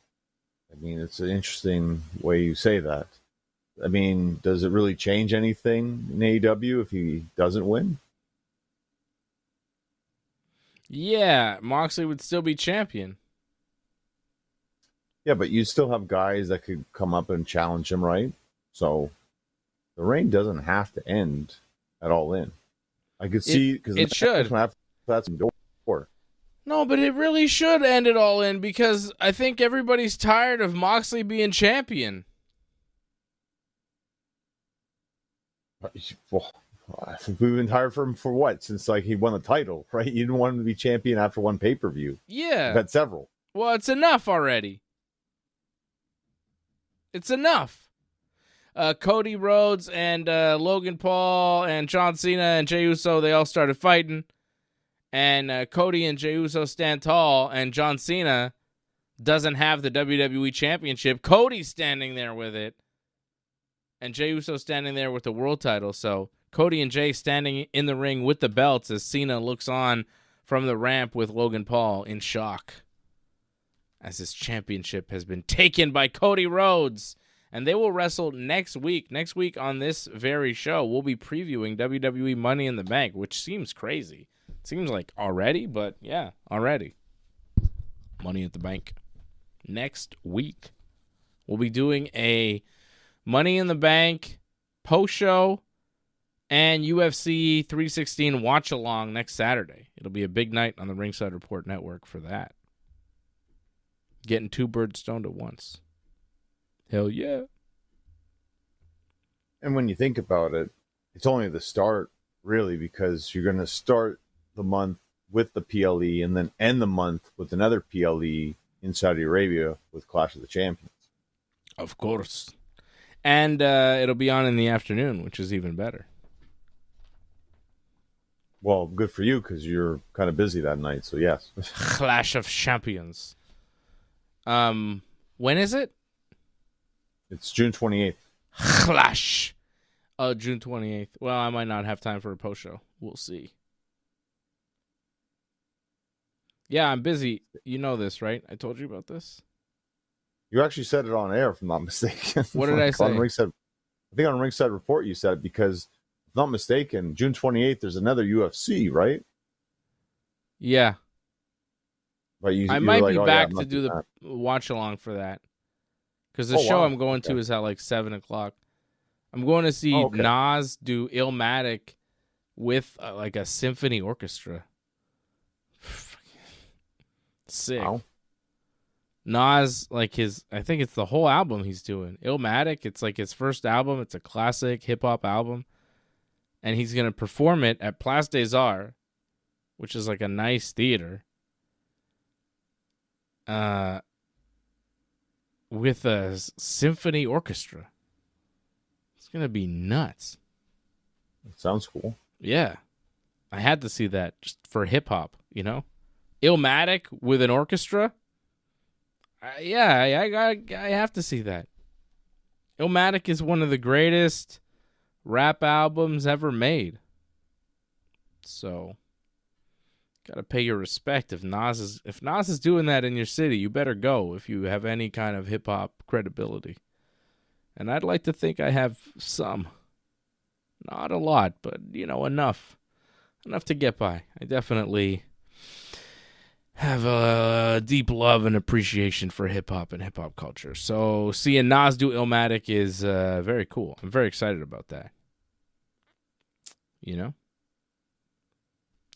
I mean, it's an interesting way you say that. I mean, does it really change anything in AEW if he doesn't win? Yeah, Moxley would still be champion. Yeah, but you still have guys that could come up and challenge him, right? So the reign doesn't have to end at All In. I could see because it should. That's door. No, but it really should end it All In because I think everybody's tired of Moxley being champion. Well, we've been tired for him for what? Since he won the title, right? You didn't want him to be champion after one pay-per-view. Yeah. We've had several. Well, it's enough already. It's enough. Cody Rhodes and Logan Paul and John Cena and Jey Uso, they all started fighting. and Cody and Jey Uso stand tall, and John Cena doesn't have the WWE Championship. Cody's standing there with it, and Jey Uso standing there with the world title. So Cody and Jey standing in the ring with the belts as Cena looks on from the ramp with Logan Paul in shock as his championship has been taken by Cody Rhodes. And they will wrestle next week. Next week on this very show, we'll be previewing WWE Money in the Bank, which seems crazy. Seems like already, but yeah, already. Money at the Bank. Next week, we'll be doing a Money in the Bank post-show and UFC 316 watch-along next Saturday. It'll be a big night on the Ringside Report Network for that. Getting 2 birds stoned at once. Hell yeah. And when you think about it, it's only the start, really, because you're going to start the month with the PLE and then end the month with another PLE in Saudi Arabia with Clash of the Champions. Of course. And it'll be on in the afternoon, which is even better. Well, good for you because you're kind of busy that night, so yes. Clash of Champions. When is it? It's June 28th. Clash. Oh, June 28th. Well, I might not have time for a post show. We'll see. Yeah, I'm busy. You know this, right? I told you about this. You actually said it on air, if I'm not mistaken. What did I say? I think on Ringside Report you said it because, if I'm not mistaken, June 28th there's another UFC, right? Yeah. But I might be back to do the watch along for that. Because the show I'm going to is at like 7 o'clock. I'm going to see Nas do Illmatic with like a symphony orchestra. Sick. Wow. Nas, like I think it's the whole album he's doing. Illmatic, it's like his first album. It's a classic hip-hop album. And he's going to perform it at Place des Arts, which is like a nice theater. With a symphony orchestra. It's going to be nuts. That sounds cool. Yeah. I had to see that just for hip-hop, you know? Illmatic with an orchestra? I have to see that. Illmatic is one of the greatest rap albums ever made. So, gotta pay your respect. If Nas is doing that in your city, you better go if you have any kind of hip hop credibility. And I'd like to think I have some. Not a lot, but enough. Enough to get by. I definitely have a deep love and appreciation for hip hop and hip hop culture. So seeing Nas do Illmatic is very cool. I'm very excited about that.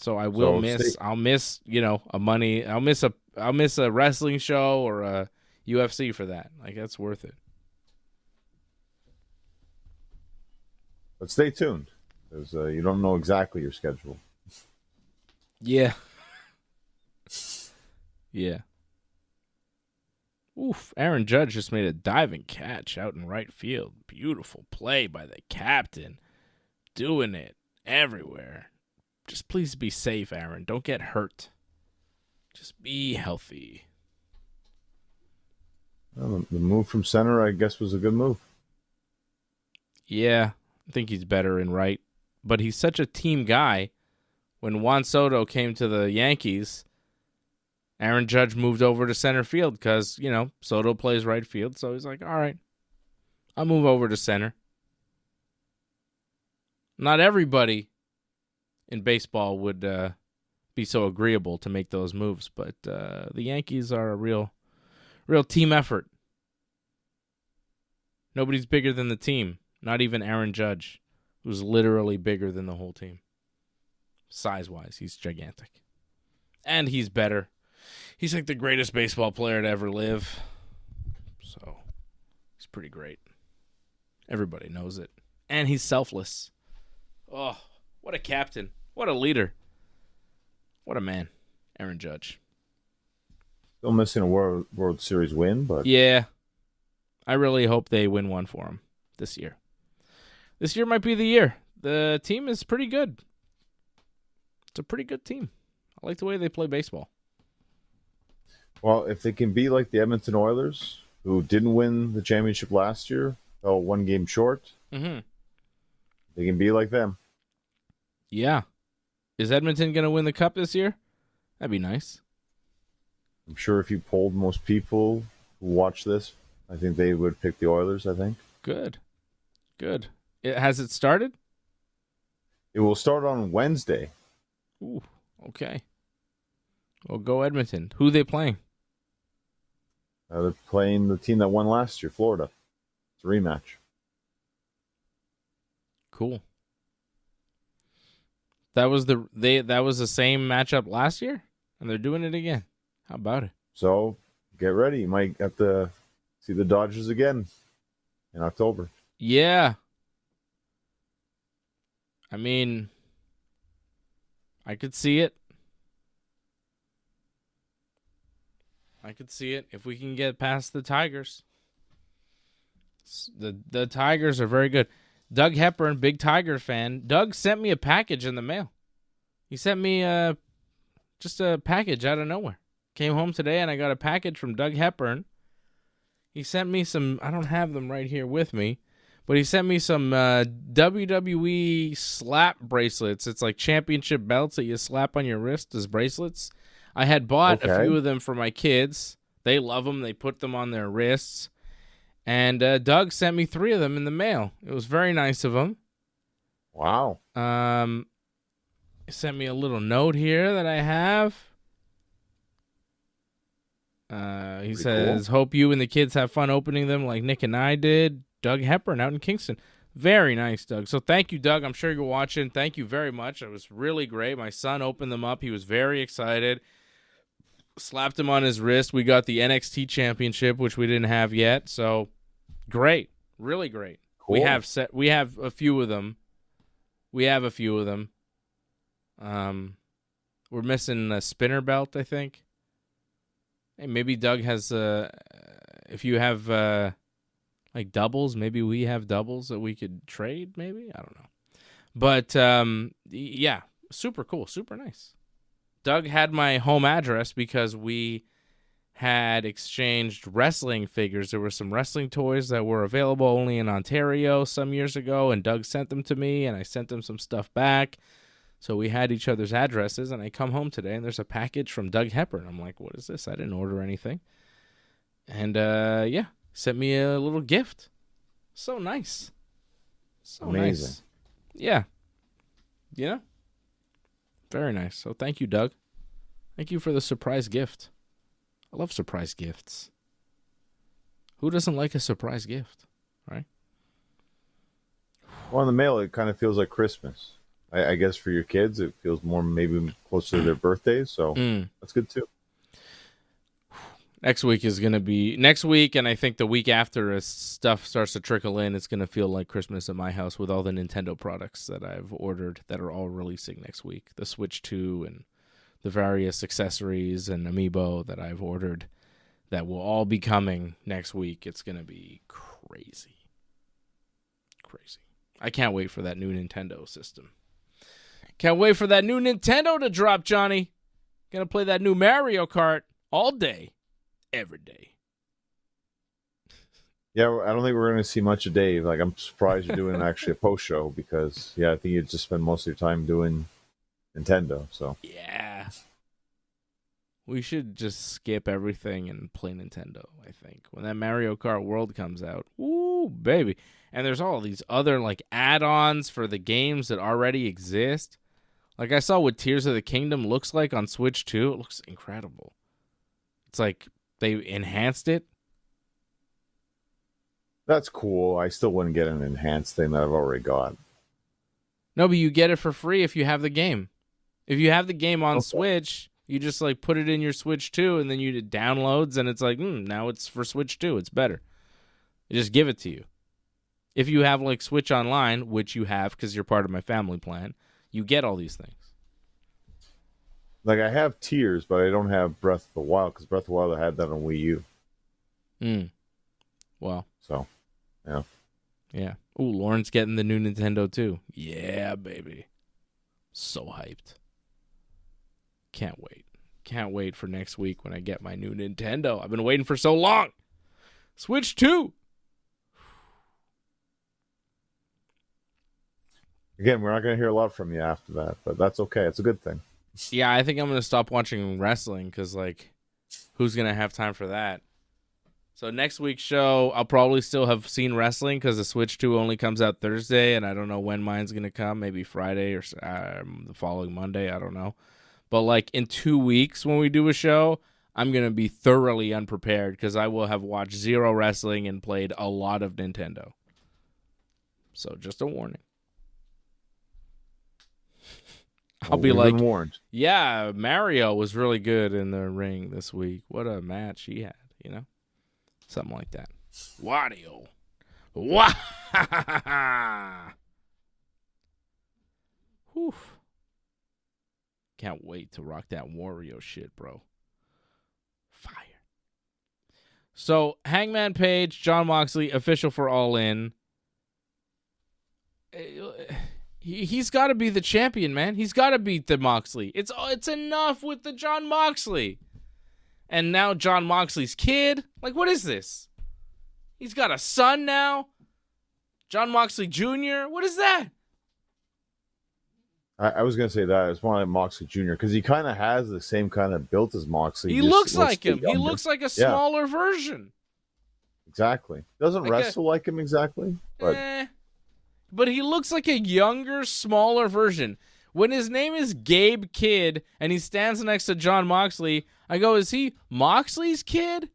So I'll miss a wrestling show or a UFC for that. Like, that's worth it. But stay tuned, because you don't know exactly your schedule. Yeah. Yeah. Oof, Aaron Judge just made a diving catch out in right field. Beautiful play by the captain. Doing it everywhere. Just please be safe, Aaron. Don't get hurt. Just be healthy. Well, the move from center, I guess, was a good move. Yeah, I think he's better in right. But he's such a team guy. When Juan Soto came to the Yankees, Aaron Judge moved over to center field because, Soto plays right field. So he's like, all right, I'll move over to center. Not everybody in baseball would be so agreeable to make those moves, but the Yankees are a real team effort. Nobody's bigger than the team, not even Aaron Judge, who's literally bigger than the whole team. Size-wise, he's gigantic. And he's better. He's like the greatest baseball player to ever live. So, he's pretty great. Everybody knows it. And he's selfless. Oh, what a captain. What a leader. What a man. Aaron Judge. Still missing a World Series win, but... Yeah. I really hope they win one for him this year. This year might be the year. The team is pretty good. It's a pretty good team. I like the way they play baseball. Well, if they can be like the Edmonton Oilers, who didn't win the championship last year, fell one game short, Mm-hmm. they can be like them. Yeah. Is Edmonton going to win the Cup this year? That'd be nice. I'm sure if you polled most people who watch this, I think they would pick the Oilers, I think. Good. Has it started? It will start on Wednesday. Ooh, okay. Well, go Edmonton. Who are they playing? They're playing the team that won last year, Florida. It's a rematch. Cool. That was the same matchup last year, and they're doing it again. How about it? So get ready. You might have to see the Dodgers again in October. Yeah. I mean, I could see it. If we can get past the Tigers. The Tigers are very good. Doug Hepburn, big Tiger fan. Doug sent me a package in the mail. He sent me just a package out of nowhere. Came home today and I got a package from Doug Hepburn. He sent me some, I don't have them right here with me, but he sent me some WWE slap bracelets. It's like championship belts that you slap on your wrist as bracelets. I had bought a few of them for my kids. They love them. They put them on their wrists. And Doug sent me 3 of them in the mail. It was very nice of him. Wow. He sent me a little note here that I have. He says, hope you and the kids have fun opening them like Nick and I did. Doug Hepburn out in Kingston. Very nice, Doug. So thank you, Doug. I'm sure you're watching. Thank you very much. It was really great. My son opened them up. He was very excited. Slapped him on his wrist. We got the NXT championship, which we didn't have yet. So great. Really great. Cool. We have a few of them. We're missing a spinner belt, I think. Hey, maybe Doug has if you have like doubles, maybe we have doubles that we could trade, maybe? I don't know. But yeah, super cool, super nice. Doug had my home address because we had exchanged wrestling figures. There were some wrestling toys that were available only in Ontario some years ago, and Doug sent them to me, and I sent him some stuff back. So we had each other's addresses, and I come home today, and there's a package from Doug Hepburn. I'm like, what is this? I didn't order anything. And, yeah, sent me a little gift. So nice. So amazing. Nice. Yeah. You know? Very nice. So thank you, Doug. Thank you for the surprise gift. I love surprise gifts. Who doesn't like a surprise gift, right? Well, in the mail, it kind of feels like Christmas. I guess for your kids, it feels more maybe closer to their birthdays, so that's good too. Next week, and I think the week after, as stuff starts to trickle in, it's going to feel like Christmas at my house with all the Nintendo products that I've ordered that are all releasing next week. The Switch 2 and the various accessories and amiibo that I've ordered that will all be coming next week. It's going to be crazy. Crazy. I can't wait for that new Nintendo system. Can't wait for that new Nintendo to drop, Johnny. Gonna play that new Mario Kart all day, every day. Yeah, I don't think we're going to see much of Dave. Like, I'm surprised you're doing actually a post show because, yeah, I think you just spend most of your time doing Nintendo. So yeah, we should just skip everything and play Nintendo. I think when that Mario Kart World comes out, ooh baby, and there's all these other like add-ons for the games that already exist. Like I saw what Tears of the Kingdom looks like on Switch 2. It looks incredible. It's like they enhanced it. that's cool. I still wouldn't get an enhanced thing that I've already got. No, but you get it for free if you have the game. If you have the game on Switch, you just like put it in your Switch 2 and then you did downloads and it's like, now it's for Switch 2. It's better. They just give it to you. If you have like Switch Online, which you have because you're part of my family plan, you get all these things. Like I have Tears, but I don't have Breath of the Wild because Breath of the Wild I had that on Wii U. Well. So, yeah. Yeah. Ooh, Lauren's getting the new Nintendo too. Yeah, baby. So hyped. Can't wait. Can't wait for next week when I get my new Nintendo. I've been waiting for so long. Switch 2. Again, we're not going to hear a lot from you after that, but that's okay. It's a good thing. Yeah, I think I'm going to stop watching wrestling because, like, who's going to have time for that? So next week's show, I'll probably still have seen wrestling because the Switch 2 only comes out Thursday, and I don't know when mine's going to come. Maybe Friday or the following Monday. I don't know. But, like, in 2 weeks when we do a show, I'm going to be thoroughly unprepared because I will have watched zero wrestling and played a lot of Nintendo. So just a warning. I'll be like, warned. Yeah, Mario was really good in the ring this week. What a match he had, you know? Something like that. Wario. Wah! Whew. Can't wait to rock that Wario shit, bro. Fire. So, Hangman Page, Jon Moxley, official for All In. He's got to be the champion, man. He's got to beat the Moxley. It's enough with the Jon Moxley. And now Jon Moxley's kid. Like, what is this? He's got a son now. Jon Moxley Jr. What is that? I was going to say that. It's more like Moxley Jr. because he kind of has the same kind of built as Moxley. He looks like him. He looks like a smaller version. Exactly. Doesn't like wrestle like him exactly. But he looks like a younger, smaller version. When his name is Gabe Kidd and he stands next to Jon Moxley, I go, is he Moxley's kid?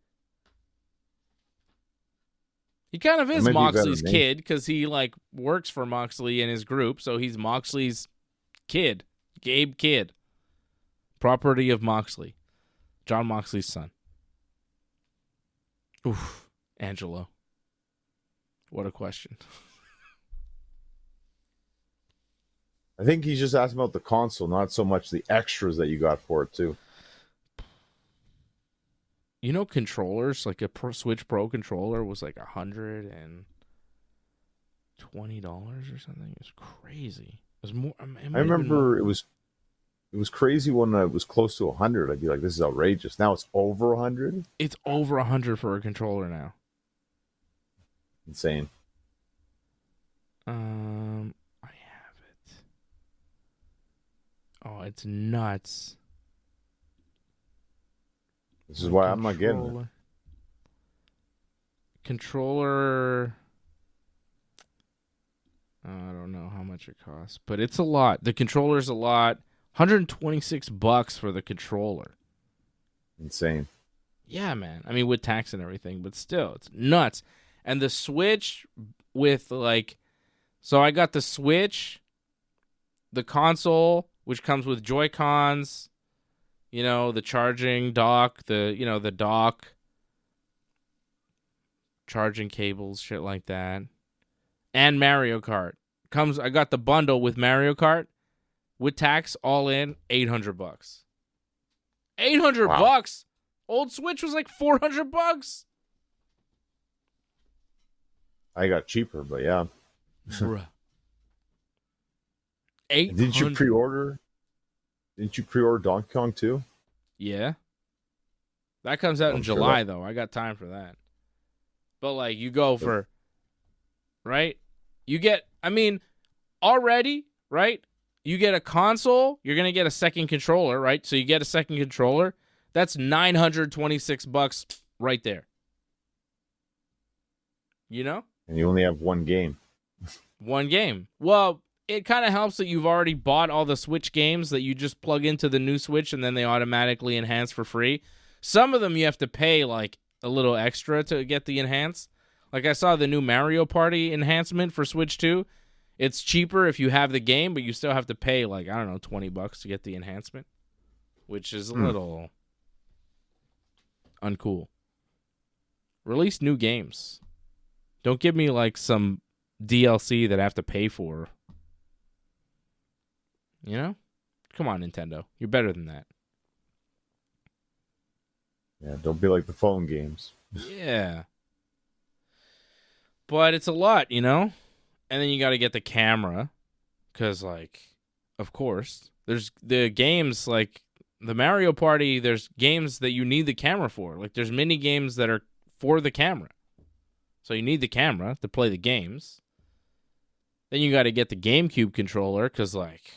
He kind of is Moxley's kid because he like works for Moxley in his group, so he's Moxley's kid. Gabe Kidd. Property of Moxley. Jon Moxley's son. Oof. Angelo. What a question. I think he's just asking about the console, not so much the extras that you got for it, too. You know, controllers, like a Switch Pro controller was like $120 or something. It was crazy. It was more. I remember it was crazy when it was close to 100. I'd be like, this is outrageous. Now it's over 100? It's over 100 for a controller now. Insane. I have it. Oh, it's nuts. This is why I'm not getting it. Controller. I don't know how much it costs, but it's a lot. The controller's a lot. $126 for the controller. Insane. Yeah, man. I mean, with tax and everything, but still, it's nuts. And the Switch with like, so I got the Switch, the console, which comes with Joy-Cons, you know, the charging dock, the dock, charging cables, shit like that, and Mario Kart. I got the bundle with Mario Kart, with tax, all in, $800. $800? Old Switch was like $400. I got cheaper, but yeah. Bruh. $800. Didn't you pre-order Donkey Kong too? Yeah. That comes out in July, though. I got time for that. But, like, you go for, right? You get, I mean, already, right? You get a console, you're going to get a second controller, right? So you get a second controller. That's $926 right there. You know? And you only have one game. One game. Well, it kind of helps that you've already bought all the Switch games that you just plug into the new Switch and then they automatically enhance for free. Some of them you have to pay like a little extra to get the enhance. Like I saw the new Mario Party enhancement for Switch 2. It's cheaper if you have the game, but you still have to pay like, I don't know, $20 to get the enhancement, which is a little uncool. Release new games. Don't give me like some DLC that I have to pay for. You know? Come on, Nintendo. You're better than that. Yeah, don't be like the phone games. Yeah. But it's a lot, you know? And then you got to get the camera. Because, like, of course. There's the games, like, the Mario Party, there's games that you need the camera for. Like, there's mini games that are for the camera. So you need the camera to play the games. Then you got to get the GameCube controller because, like,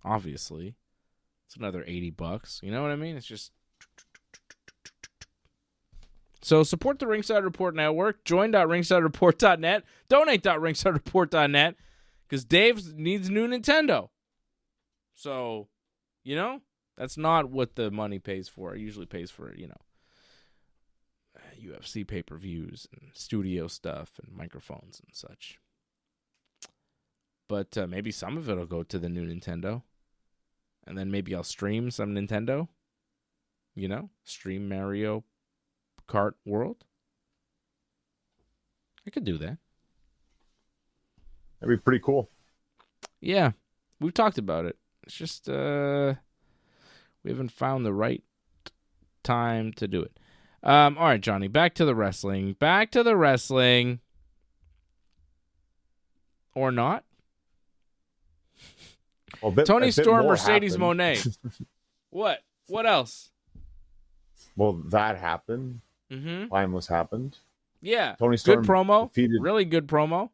obviously, it's another $80. You know what I mean? It's just... So support the Ringside Report Network. Join.ringsidereport.net. Donate.ringsidereport.net. Because Dave needs a new Nintendo. So, you know, that's not what the money pays for. It usually pays for, you know, UFC pay-per-views and studio stuff and microphones and such. But maybe some of it will go to the new Nintendo. And then maybe I'll stream some Nintendo. You know, stream Mario Kart World. I could do that. That'd be pretty cool. Yeah, we've talked about it. It's just we haven't found the right time to do it. All right, Johnny, back to the wrestling. Back to the wrestling. Or not. Well, Toni Storm, Mercedes Moné. What? What else? Well, that happened. Mm-hmm. Timeless happened. Yeah. Toni Storm good promo. Defeated. Really good promo.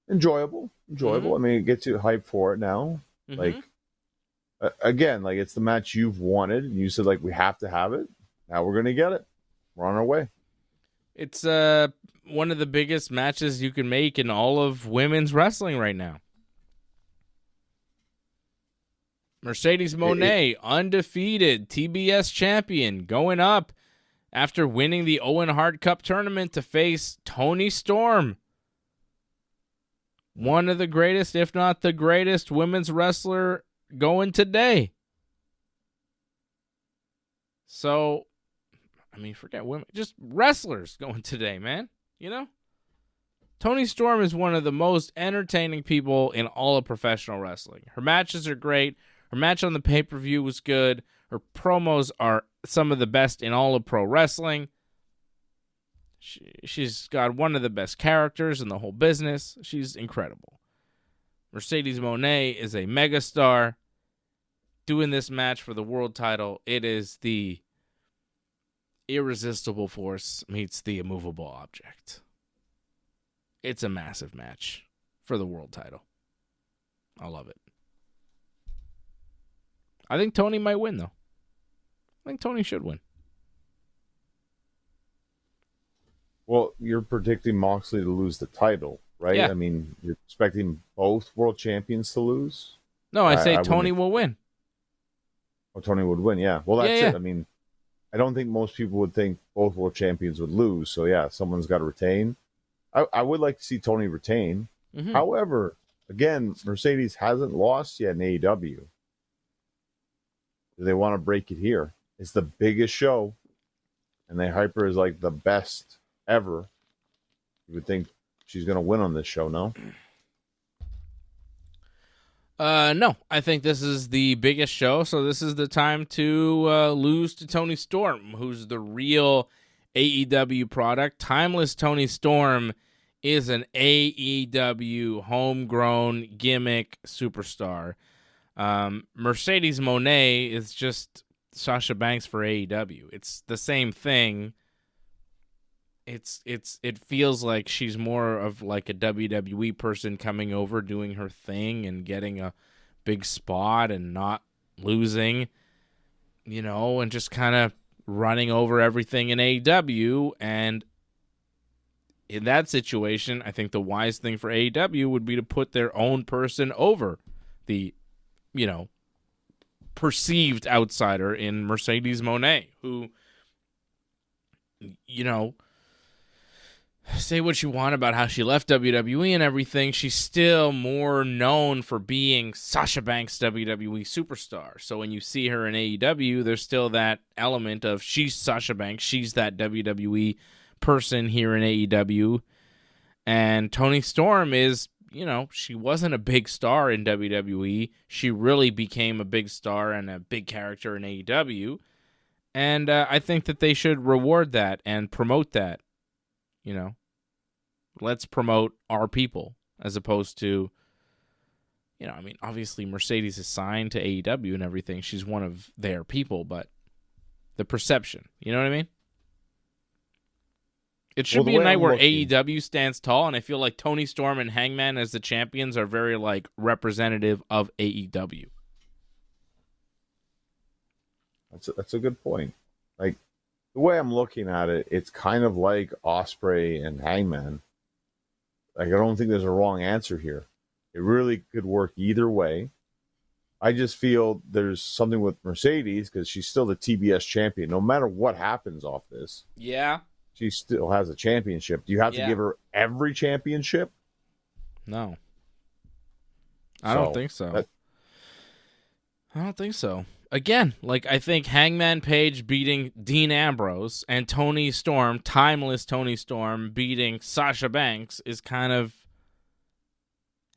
Enjoyable. Mm-hmm. I mean, it gets you hyped for it now. Mm-hmm. Like, again, like it's the match you've wanted, and you said like we have to have it. Now we're gonna get it. We're on our way. It's one of the biggest matches you can make in all of women's wrestling right now. Mercedes Moné, undefeated TBS champion, going up after winning the Owen Hart Cup tournament to face Toni Storm. One of the greatest, if not the greatest, women's wrestler going today. So, I mean, forget women, just wrestlers going today, man. You know? Toni Storm is one of the most entertaining people in all of professional wrestling. Her matches are great. Her match on the pay-per-view was good. Her promos are some of the best in all of pro wrestling. She's got one of the best characters in the whole business. She's incredible. Mercedes Moné is a megastar. Doing this match for the world title, it is the irresistible force meets the immovable object. It's a massive match for the world title. I love it. I think Toni might win, though. I think Toni should win. Well, you're predicting Moxley to lose the title, right? Yeah. I mean, you're expecting both world champions to lose? No, I say Toni will win. Oh, Toni would win, yeah. Well, that's Yeah. it. I mean, I don't think most people would think both world champions would lose. So, yeah, someone's got to retain. I would like to see Toni retain. Mm-hmm. However, again, Mercedes hasn't lost yet in AEW. Do they want to break it here? It's the biggest show, and they hype her as like the best ever. You would think she's going to win on this show, no? No, I think this is the biggest show, so this is the time to lose to Toni Storm, who's the real AEW product. Timeless Toni Storm is an AEW homegrown gimmick superstar. Mercedes Moné is just Sasha Banks for AEW. It's the same thing. It feels like she's more of like a WWE person coming over, doing her thing and getting a big spot and not losing, you know, and just kind of running over everything in AEW. And in that situation, I think the wise thing for AEW would be to put their own person over the, you know, perceived outsider in Mercedes Moné, who, you know, say what you want about how she left WWE and everything, she's still more known for being Sasha Banks' WWE superstar. So when you see her in AEW, there's still that element of she's Sasha Banks, she's that WWE person here in AEW. And Toni Storm is, you know, she wasn't a big star in WWE. She really became a big star and a big character in AEW. And I think that they should reward that and promote that. You know, let's promote our people as opposed to, I mean, obviously Mercedes is signed to AEW and everything. She's one of their people, but the perception, you know what I mean? It should be a night where AEW stands tall, and I feel like Toni Storm and Hangman as the champions are very, like, representative of AEW. That's a good point. Like, the way I'm looking at it, it's kind of like Ospreay and Hangman. Like, I don't think there's a wrong answer here. It really could work either way. I just feel there's something with Mercedes because she's still the TBS champion. No matter what happens off this. Yeah. She still has a championship. Do you have to give her every championship? No. I don't think so. I don't think so. Again, like, I think Hangman Page beating Dean Ambrose and Toni Storm, timeless Toni Storm, beating Sasha Banks is kind of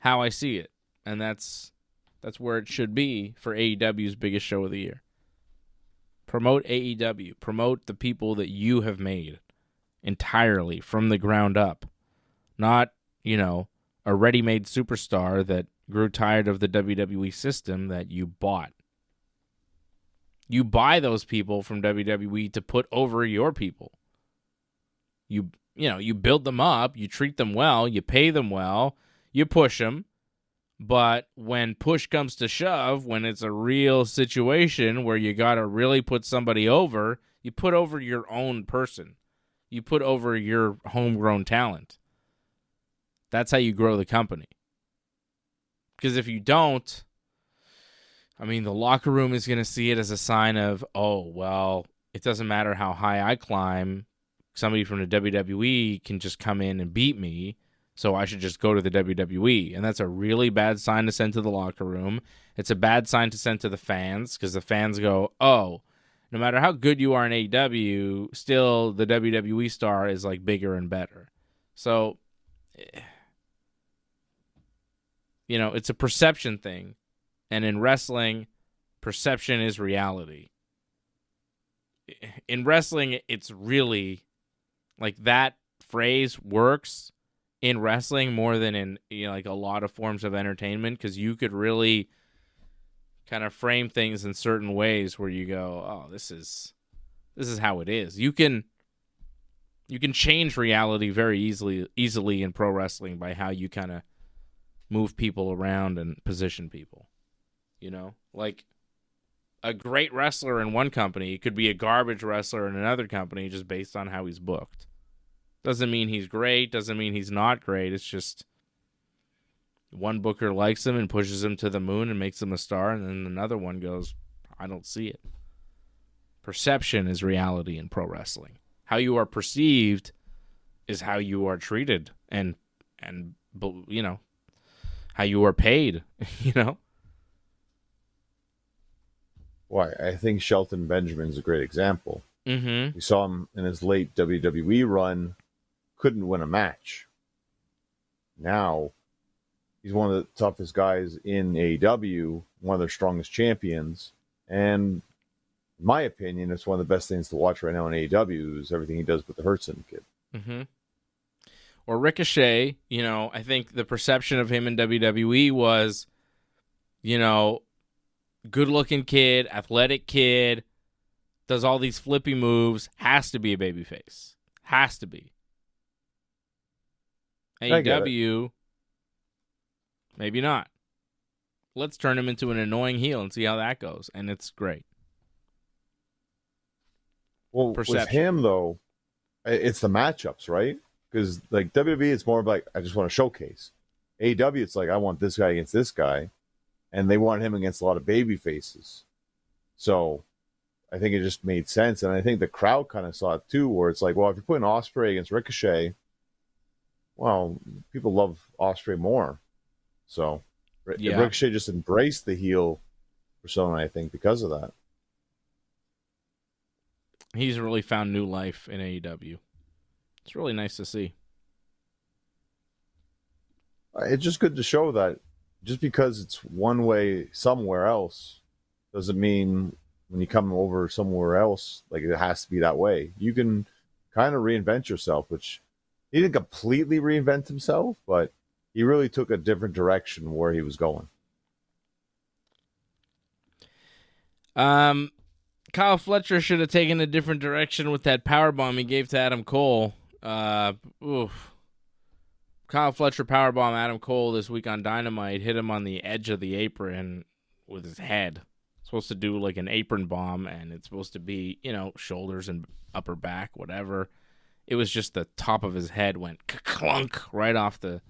how I see it. And that's where it should be for AEW's biggest show of the year. Promote AEW. Promote the people that you have made entirely from the ground up. Not, a ready-made superstar that grew tired of the WWE system that you bought. You buy those people from WWE to put over your people. You build them up, you treat them well, you pay them well, you push them. But when push comes to shove, when it's a real situation where you got to really put somebody over, you put over your own person. You put over your homegrown talent. That's how you grow the company. Because if you don't, I mean, the locker room is going to see it as a sign of, oh, well, it doesn't matter how high I climb. Somebody from the WWE can just come in and beat me, so I should just go to the WWE. And that's a really bad sign to send to the locker room. It's a bad sign to send to the fans, because the fans go, oh, no matter how good you are in AEW, still the WWE star is like bigger and better. So, it's a perception thing. And in wrestling, perception is reality. In wrestling, it's really like that phrase works in wrestling more than in like a lot of forms of entertainment, because you could really kind of frame things in certain ways where you go, oh, this is how it is. You can change reality very easily in pro wrestling by how you kind of move people around and position people. Like a great wrestler in one company could be a garbage wrestler in another company just based on how he's booked. Doesn't mean he's great, doesn't mean he's not great. It's just one booker likes him and pushes him to the moon and makes him a star, and then another one goes, I don't see it. Perception is reality in pro wrestling. How you are perceived is how you are treated and how you are paid, Well, I think Shelton Benjamin's a great example. Mm-hmm. We saw him in his late WWE run, couldn't win a match. Now, he's one of the toughest guys in AEW, one of their strongest champions, and in my opinion, it's one of the best things to watch right now in AEW is everything he does with the Hurt Syndicate. Mm-hmm. Or Ricochet, I think the perception of him in WWE was, good-looking kid, athletic kid, does all these flippy moves, has to be a babyface. Has to be. AEW, maybe not. Let's turn him into an annoying heel and see how that goes, and it's great. Well, with him, though, it's the matchups, right? Because, like, WWE, it's more of like, I just want to showcase. AEW, it's like, I want this guy against this guy. And they want him against a lot of baby faces. So I think it just made sense. And I think the crowd kind of saw it too, where it's like, well, if you're putting Ospreay against Ricochet, well, people love Ospreay more. So Ricochet just embraced the heel persona, I think, because of that. He's really found new life in AEW. It's really nice to see. It's just good to show that just because it's one way somewhere else doesn't mean when you come over somewhere else, like it has to be that way. You can kind of reinvent yourself, which he didn't completely reinvent himself, but he really took a different direction where he was going. Kyle Fletcher should have taken a different direction with that powerbomb he gave to Adam Cole. Oof. Kyle Fletcher powerbomb Adam Cole this week on Dynamite, hit him on the edge of the apron with his head. Supposed to do like an apron bomb, and it's supposed to be, shoulders and upper back, whatever. It was just the top of his head went clunk right off the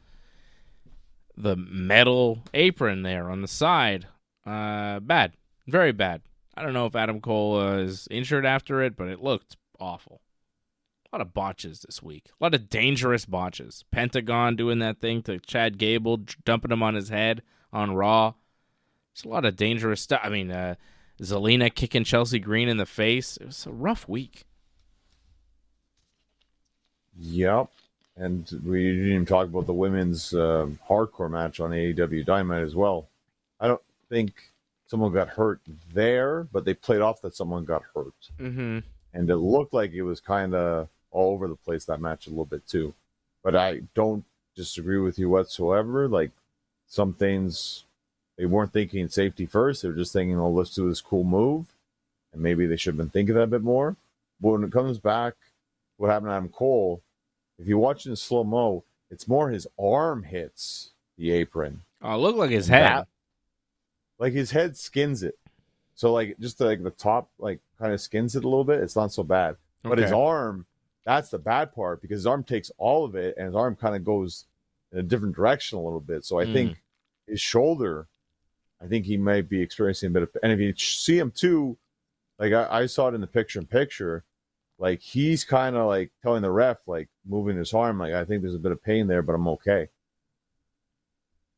metal apron there on the side. Bad. Very bad. I don't know if Adam Cole is injured after it, but it looked awful. A lot of botches this week. A lot of dangerous botches. Pentagon doing that thing to Chad Gable, dumping him on his head on Raw. It's a lot of dangerous stuff. I mean, Zelina kicking Chelsea Green in the face. It was a rough week. Yep. And we didn't even talk about the women's hardcore match on AEW Dynamite as well. I don't think someone got hurt there, but they played off that someone got hurt. Mm-hmm. And it looked like it was kind of all over the place, that match, a little bit too. But I don't disagree with you whatsoever. Like, some things, they weren't thinking safety first. They were just thinking, oh, let's do this cool move. And maybe they should have been thinking that a bit more. But when it comes back, what happened to Adam Cole, if you watch it in slow-mo, it's more his arm hits the apron. Oh, it looked like his head. Like, his head skins it. So, like, just like the top, like, kind of skins it a little bit. It's not so bad. But his arm, that's the bad part, because his arm takes all of it, and his arm kind of goes in a different direction a little bit. So I think his shoulder, I think he might be experiencing a bit of, and if you see him too, like I saw it in the picture-in-picture, like he's kind of like telling the ref, like moving his arm, like, I think there's a bit of pain there, but I'm okay.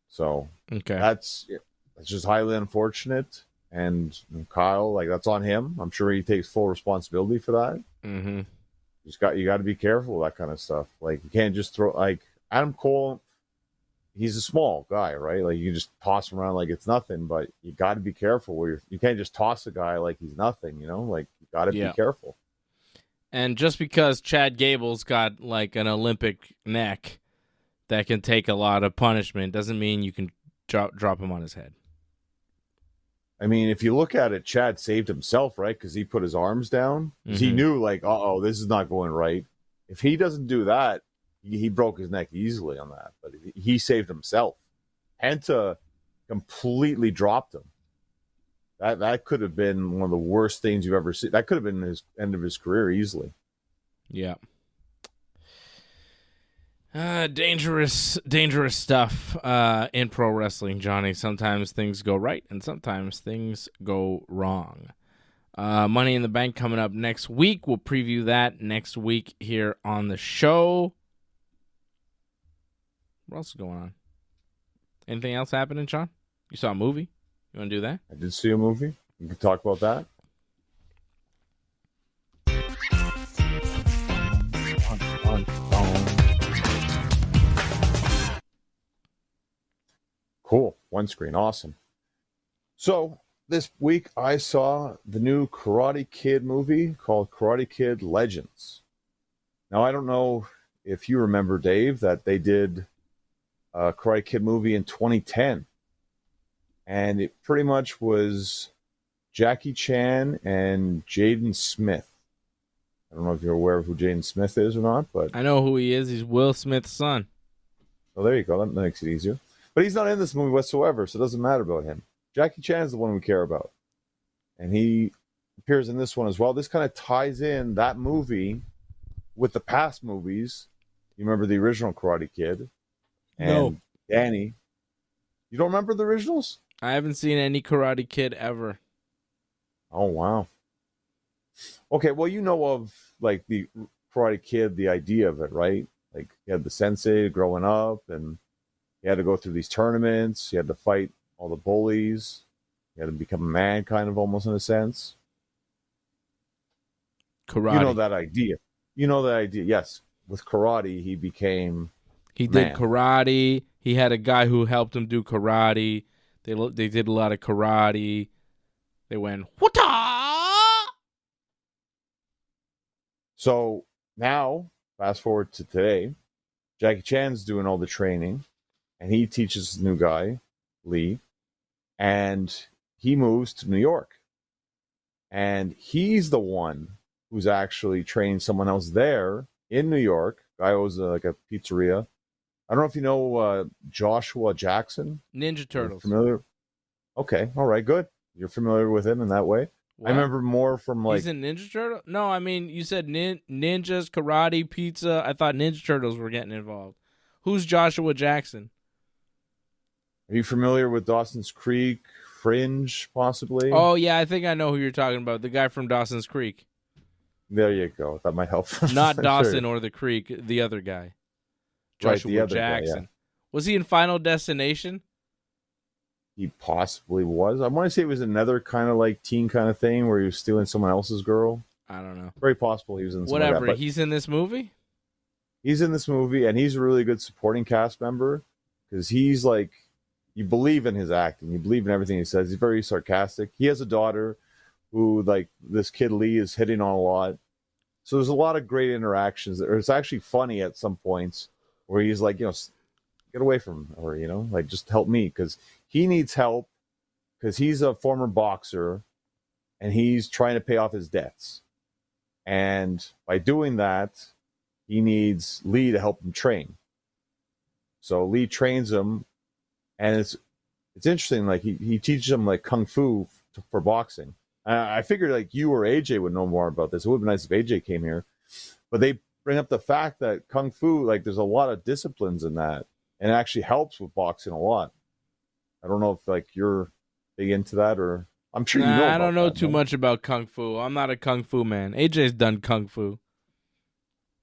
So that's just highly unfortunate. And Kyle, like, that's on him. I'm sure he takes full responsibility for that. Mm-hmm. You got to be careful with that kind of stuff. Like, you can't just throw, like, Adam Cole, he's a small guy, right? Like, you can just toss him around like it's nothing, but you got to be careful where you can't just toss a guy like he's nothing, like, you got to be careful. And just because Chad Gable's got like an Olympic neck that can take a lot of punishment doesn't mean you can drop him on his head. I mean, if you look at it, Chad saved himself, right? Because he put his arms down. He knew, like, uh-oh, this is not going right. If he doesn't do that, he broke his neck easily on that. But he saved himself. Penta completely dropped him. That could have been one of the worst things you've ever seen. That could have been his end of his career easily. Yeah. Dangerous stuff in pro wrestling, Johnny. Sometimes things go right and sometimes things go wrong. Money in the Bank coming up next week. We'll preview that next week here on the show. What else is going on? Anything else happening, Sean? You saw a movie? You want to do that? I did see a movie. We can talk about that. Cool. One screen. Awesome. So this week I saw the new Karate Kid movie called Karate Kid Legends. Now, I don't know if you remember, Dave, that they did a Karate Kid movie in 2010. And it pretty much was Jackie Chan and Jaden Smith. I don't know if you're aware of who Jaden Smith is or not, but I know who he is. He's Will Smith's son. Oh, there you go. That makes it easier. But he's not in this movie whatsoever, so it doesn't matter about him. Jackie Chan is the one we care about. And he appears in this one as well. This kind of ties in that movie with the past movies. You remember the original Karate Kid? And No. Danny. You don't remember the originals? I haven't seen any Karate Kid ever. Oh, wow. Okay, well, you know of, like, the Karate Kid, the idea of it, right? Like, you had the sensei growing up, and he had to go through these tournaments. He had to fight all the bullies. He had to become a man, kind of, almost in a sense. Karate. You know that idea. Yes. With karate, he became He man. did karate. He had a guy who helped him do karate. They did a lot of karate. They went, whoota! So now, fast forward to today, Jackie Chan's doing all the training, and he teaches the new guy, Lee, and he moves to New York. And he's the one who's actually trained someone else there in New York. Guy owns like a pizzeria. I don't know if you know Joshua Jackson. Ninja Turtles. Familiar? Okay, all right, good. You're familiar with him in that way. What? I remember more from like... He's in Ninja Turtle? No, I mean, you said ninjas, karate, pizza. I thought Ninja Turtles were getting involved. Who's Joshua Jackson? Are you familiar with Dawson's Creek, Fringe, possibly? Oh, yeah, I think I know who you're talking about. The guy from Dawson's Creek. There you go. That might help. Not Dawson or the Creek, the other guy. Joshua right, the other Jackson. guy, yeah. Was he in Final Destination? He possibly was. I want to say it was another kind of like teen kind of thing where he was stealing someone else's girl. I don't know. Very possible he was in Whatever. Like that, He's in this movie? He's in this movie, and he's a really good supporting cast member because he's like, you believe in his acting. You believe in everything he says. He's very sarcastic. He has a daughter who, like, this kid Lee is hitting on a lot. So there's a lot of great interactions. It's actually funny at some points where he's like, you know, get away from her, you know, like, just help me, because he needs help because he's a former boxer and he's trying to pay off his debts. And by doing that, he needs Lee to help him train. So Lee trains him, and it's interesting. Like he teaches him like kung fu for boxing. I figured like you or AJ would know more about this. It would be nice if AJ came here, but they bring up the fact that kung fu, like, there's a lot of disciplines in that, and it actually helps with boxing a lot. I don't know if like you're big into that, or I'm sure you know. I don't know too much about kung fu. I'm not a kung fu man. AJ's done kung fu.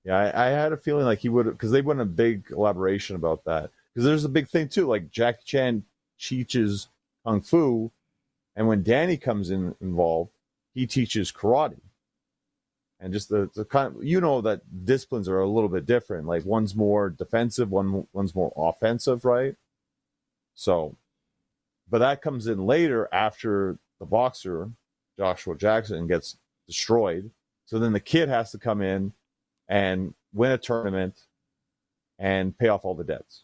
Yeah, I had a feeling like he would, because they went a big elaboration about that. Because there's a big thing too, like Jackie Chan teaches kung fu, and when Danny comes involved, he teaches karate. And just the kind of, you know, that disciplines are a little bit different. Like one's more defensive, one's more offensive, right? So, but that comes in later after the boxer, Joshua Jackson, gets destroyed. So then the kid has to come in and win a tournament and pay off all the debts.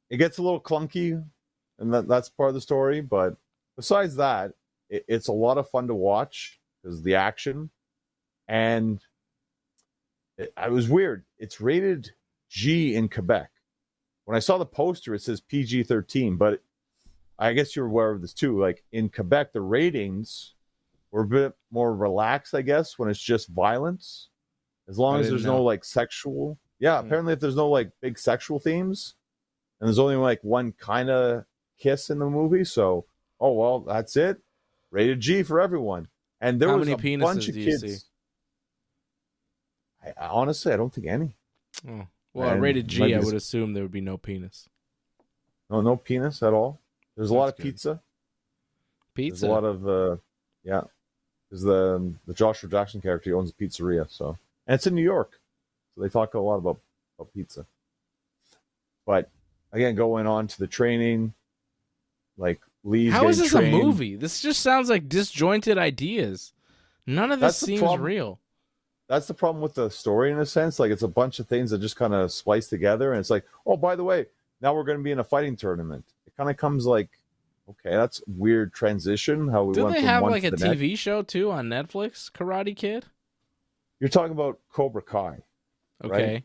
It gets a little clunky, and that's part of the story. But besides that, it's a lot of fun to watch because the action. And it was weird. It's rated G in Quebec. When I saw the poster, it says PG-13, but I guess you're aware of this too. Like in Quebec, the ratings were a bit more relaxed, I guess, when it's just violence. As long as there's no like sexual. Yeah, apparently if there's no like big sexual themes, and there's only like one kind of kiss in the movie, so, oh, well, that's it. Rated G for everyone. And there was a bunch of kids. Honestly, I don't think any. Oh. Well, rated G, I would assume there would be no penis. No penis at all. There's a lot of pizza. Pizza? There's a lot of, yeah. Because the Joshua Jackson character, he owns a pizzeria, so. And it's in New York. So they talk a lot about pizza. But, again, going on to the training, like, Lee's How is this trained. A movie? This just sounds like disjointed ideas. None of this seems real. That's the problem with the story, in a sense. Like, it's a bunch of things that just kind of splice together, and it's like, oh, by the way, now we're going to be in a fighting tournament. It kind of comes like, okay, that's weird transition. How we Do went they from have one like to a the TV next. show too on Netflix? Karate Kid. You're talking about Cobra Kai, okay? Right?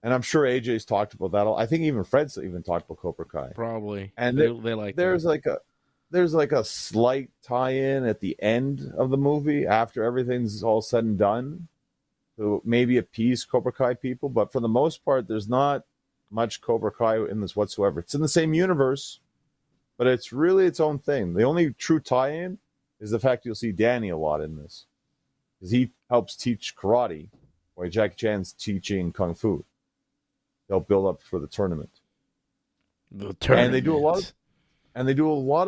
And I'm sure AJ's talked about that. I think even Fred's even talked about Cobra Kai. Probably. And they like. There's like a slight tie-in at the end of the movie after everything's all said and done, to maybe appease Cobra Kai people. But for the most part, there's not much Cobra Kai in this whatsoever. It's in the same universe, but it's really its own thing. The only true tie-in is the fact you'll see Danny a lot in this, because he helps teach karate while Jackie Chan's teaching kung fu. They'll build up for the tournament. And they do a lot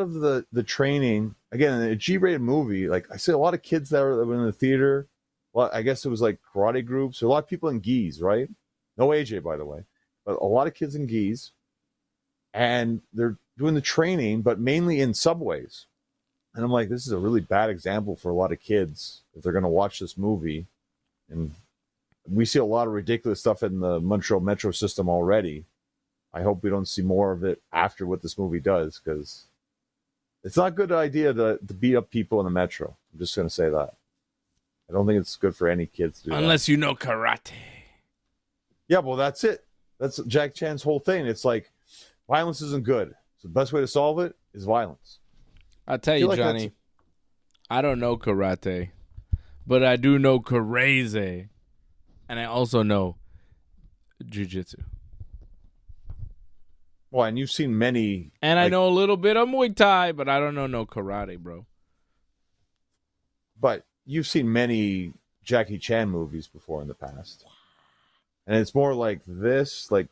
of the training. Again, in a G-rated movie, like I see a lot of kids that were in the theater. Well, I guess it was like karate groups. A lot of people in gis, right? No AJ, by the way. But a lot of kids in gis. And they're doing the training, but mainly in subways. And I'm like, this is a really bad example for a lot of kids if they're going to watch this movie. And we see a lot of ridiculous stuff in the Montreal metro system already. I hope we don't see more of it after what this movie does, because It's not a good idea to beat up people in the metro. I'm just going to say that. I don't think it's good for any kids to do Unless that. you know karate. Yeah, well, that's it. That's Jack Chan's whole thing. It's like, violence isn't good. So the best way to solve it is violence. I'll tell you, Johnny, I don't know karate, but I do know crazy. And I also know jiu-jitsu. Well, and you've seen many. And I know a little bit of Muay Thai, but I don't know no karate, bro. But you've seen many Jackie Chan movies before in the past. And it's more like this, like,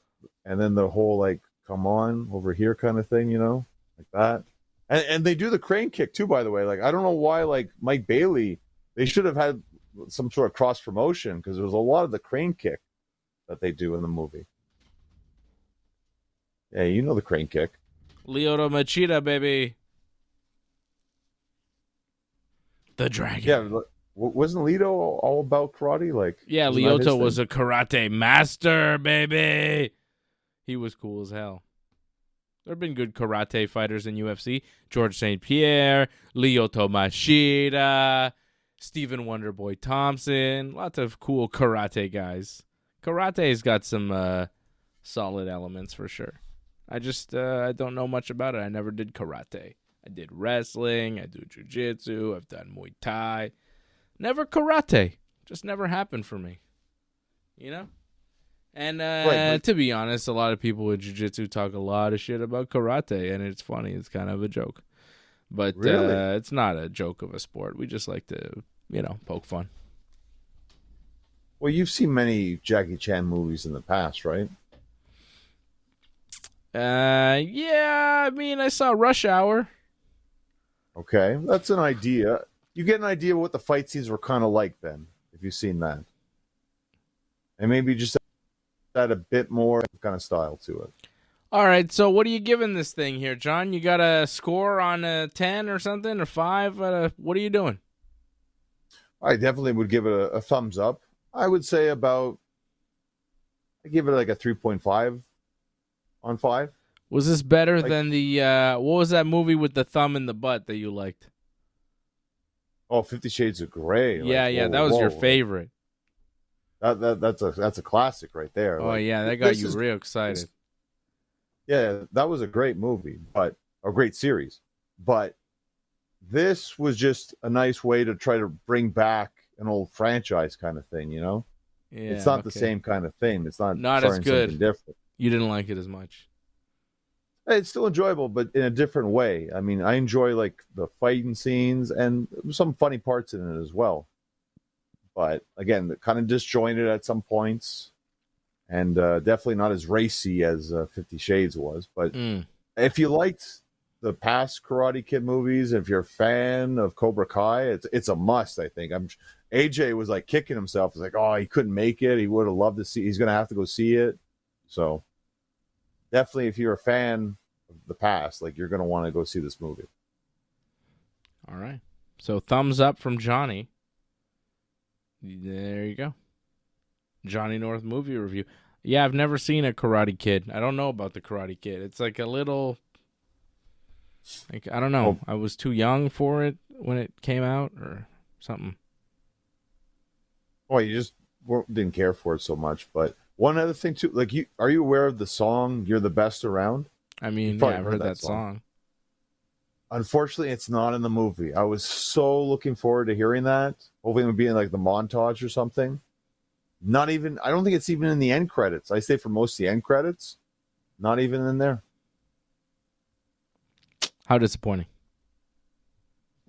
and then the whole, like, come on, over here kind of thing, you know, like that. And they do the crane kick, too, by the way. Like, I don't know why, like, Mike Bailey, they should have had some sort of cross-promotion because there was a lot of the crane kick that they do in the movie. Yeah, you know the crane kick. Lyoto Machida, baby. The dragon. Yeah, wasn't Lito all about karate? Like, yeah, Lyoto was a karate master, baby. He was cool as hell. There have been good karate fighters in UFC. George St. Pierre, Lyoto Machida, Stephen Wonderboy Thompson. Lots of cool karate guys. Karate's got some solid elements for sure. I just I don't know much about it. I never did karate. I did wrestling. I do jiu-jitsu. I've done Muay Thai. Never karate. Just never happened for me. You know? And to be honest, a lot of people with jiu-jitsu talk a lot of shit about karate, and it's funny. It's kind of a joke. But really? It's not a joke of a sport. We just like to, poke fun. Well, you've seen many Jackie Chan movies in the past, right? Yeah, I mean, I saw Rush Hour. Okay, that's an idea. You get an idea what the fight scenes were kind of like then, if you've seen that. And maybe just add a bit more kind of style to it. All right, so what are you giving this thing here, John? You got a score on a 10 or something, or 5? What are you doing? I definitely would give it a thumbs up. I would say I give it like a 3.5 on 5. Was this better than the, what was that movie with the thumb in the butt that you liked? Oh, 50 Shades of Grey. Yeah, that was your favorite. That's a classic right there. Oh, yeah, that got you real excited. Yeah, that was a great movie, but a great series. But this was just a nice way to try to bring back an old franchise kind of thing, you know? Yeah, it's not the same kind of thing. It's not as good. Different. You didn't like it as much. It's still enjoyable, but in a different way. I mean, I enjoy like the fighting scenes and some funny parts in it as well. But again, kind of disjointed at some points, and definitely not as racy as 50 Shades was. But if you liked the past Karate Kid movies, if you're a fan of Cobra Kai, it's a must. I think AJ was like kicking himself. He's like, oh, he couldn't make it. He would have loved to see. He's going to have to go see it. So definitely, if you're a fan of the past, like you're going to want to go see this movie. All right. So thumbs up from Johnny. There you go. Johnny North movie review. Yeah, I've never seen a Karate Kid. I don't know about the Karate Kid. It's like a little, like, I don't know. I was too young for it when it came out or something. Oh, you just didn't care for it so much. But one other thing too, like, are you aware of the song "You're the Best Around"? I mean, yeah, I've heard that song. Unfortunately, it's not in the movie. I was so looking forward to hearing that. Hoping it would be in like the montage or something. Not even, I don't think it's even in the end credits. I stay for most of the end credits. Not even in there. How disappointing.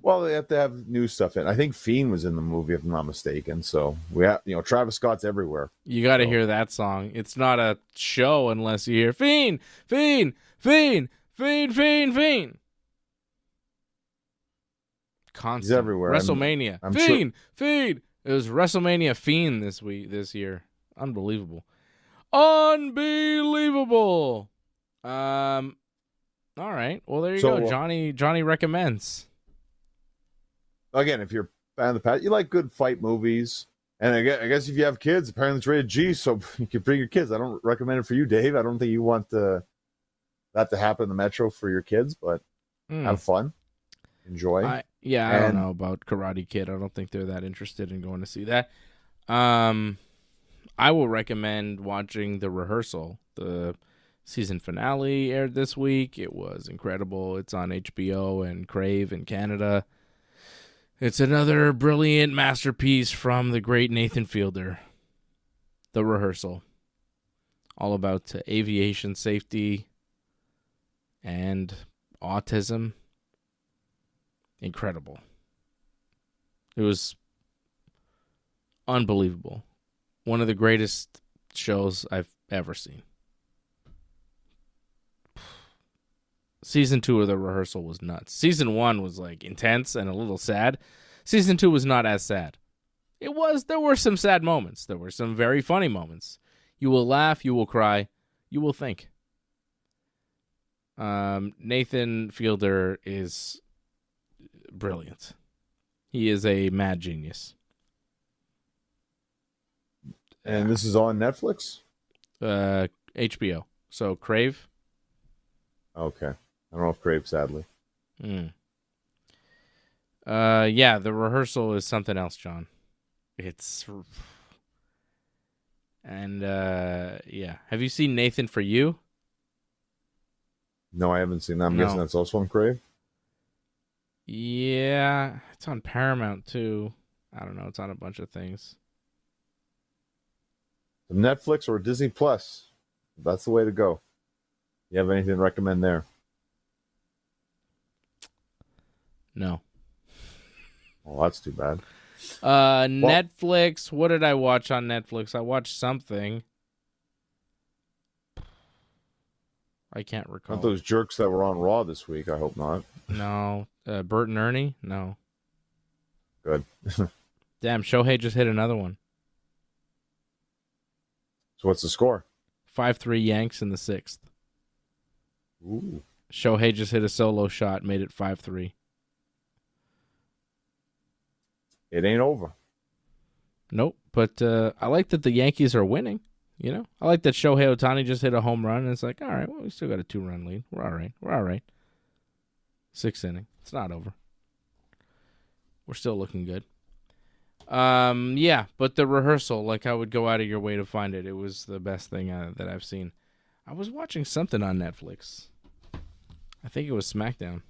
Well, they have to have new stuff in. I think Fiend was in the movie, if I'm not mistaken. So we have, Travis Scott's everywhere. You got to hear that song. It's not a show unless you hear Fiend, Fiend, Fiend, Fiend, Fiend, Fiend. Constant. He's everywhere. WrestleMania. I'm Fiend, sure. Fiend. It was WrestleMania Fiend this year. Unbelievable. Unbelievable. All right. Well, there you go. Johnny recommends. Again, if you're a fan of the past, you like good fight movies. And I guess if you have kids, apparently it's rated G, so you can bring your kids. I don't recommend it for you, Dave. I don't think you want that to happen in the Metro for your kids, but have fun. enjoy. I don't know about Karate Kid. I don't think they're that interested in going to see that. I will recommend watching The Rehearsal. The season finale aired this week. It was incredible. It's on HBO and Crave in Canada. It's another brilliant masterpiece from the great Nathan Fielder. The Rehearsal. All about aviation safety and autism. Incredible. It was unbelievable. One of the greatest shows I've ever seen. Season 2 of The Rehearsal was nuts. Season 1 was like intense and a little sad. Season 2 was not as sad. There were some sad moments. There were some very funny moments. You will laugh, you will cry, you will think. Nathan Fielder is brilliant. He is a mad genius. And this is on Netflix? HBO. So Crave. Okay. I don't know if Crave, sadly. Yeah, The Rehearsal is something else, John. Yeah. Have you seen Nathan for You? No, I haven't seen that. I'm guessing that's also on Crave? Yeah, it's on Paramount too. I don't know. It's on a bunch of things. Netflix or Disney Plus. That's the way to go. You have anything to recommend there? No. Well, that's too bad. Netflix. What did I watch on Netflix? I watched something. I can't recall. Not those jerks that were on Raw this week. I hope not. No. Bert and Ernie? No. Good. Damn, Shohei just hit another one. So what's the score? 5-3 Yanks in the 6th. Ooh. Shohei just hit a solo shot, made it 5-3. It ain't over. Nope, but I like that the Yankees are winning. You know, I like that Shohei Ohtani just hit a home run, and it's like, all right, well, we still got a 2-run lead. We're all right. 6th inning. It's not over. We're still looking good. Yeah, but The Rehearsal, like, I would go out of your way to find it. It was the best thing that I've seen. I was watching something on Netflix. I think it was SmackDown.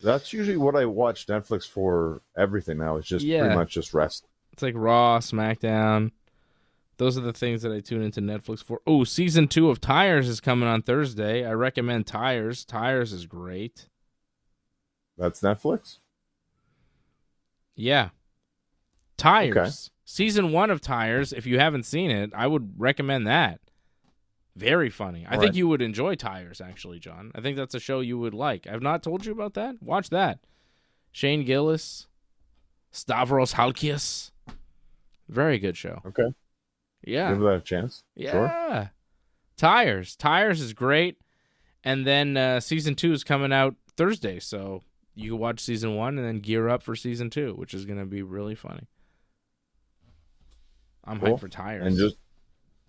That's usually what I watch Netflix for everything now. It's just pretty much just rest. It's like Raw, SmackDown. Those are the things that I tune into Netflix for. Oh, season 2 of Tires is coming on Thursday. I recommend Tires. Tires is great. That's Netflix? Yeah. Tires. Okay. Season 1 of Tires, if you haven't seen it, I would recommend that. Very funny. I think you would enjoy Tires, actually, John. I think that's a show you would like. I've not told you about that? Watch that. Shane Gillis, Stavros Halkias. Very good show. Okay. Yeah. Give that a chance. Yeah. Sure. Tires. Tires is great. And then season 2 is coming out Thursday, so you can watch season 1 and then gear up for season 2, which is going to be really funny. I'm hyped for Tires. And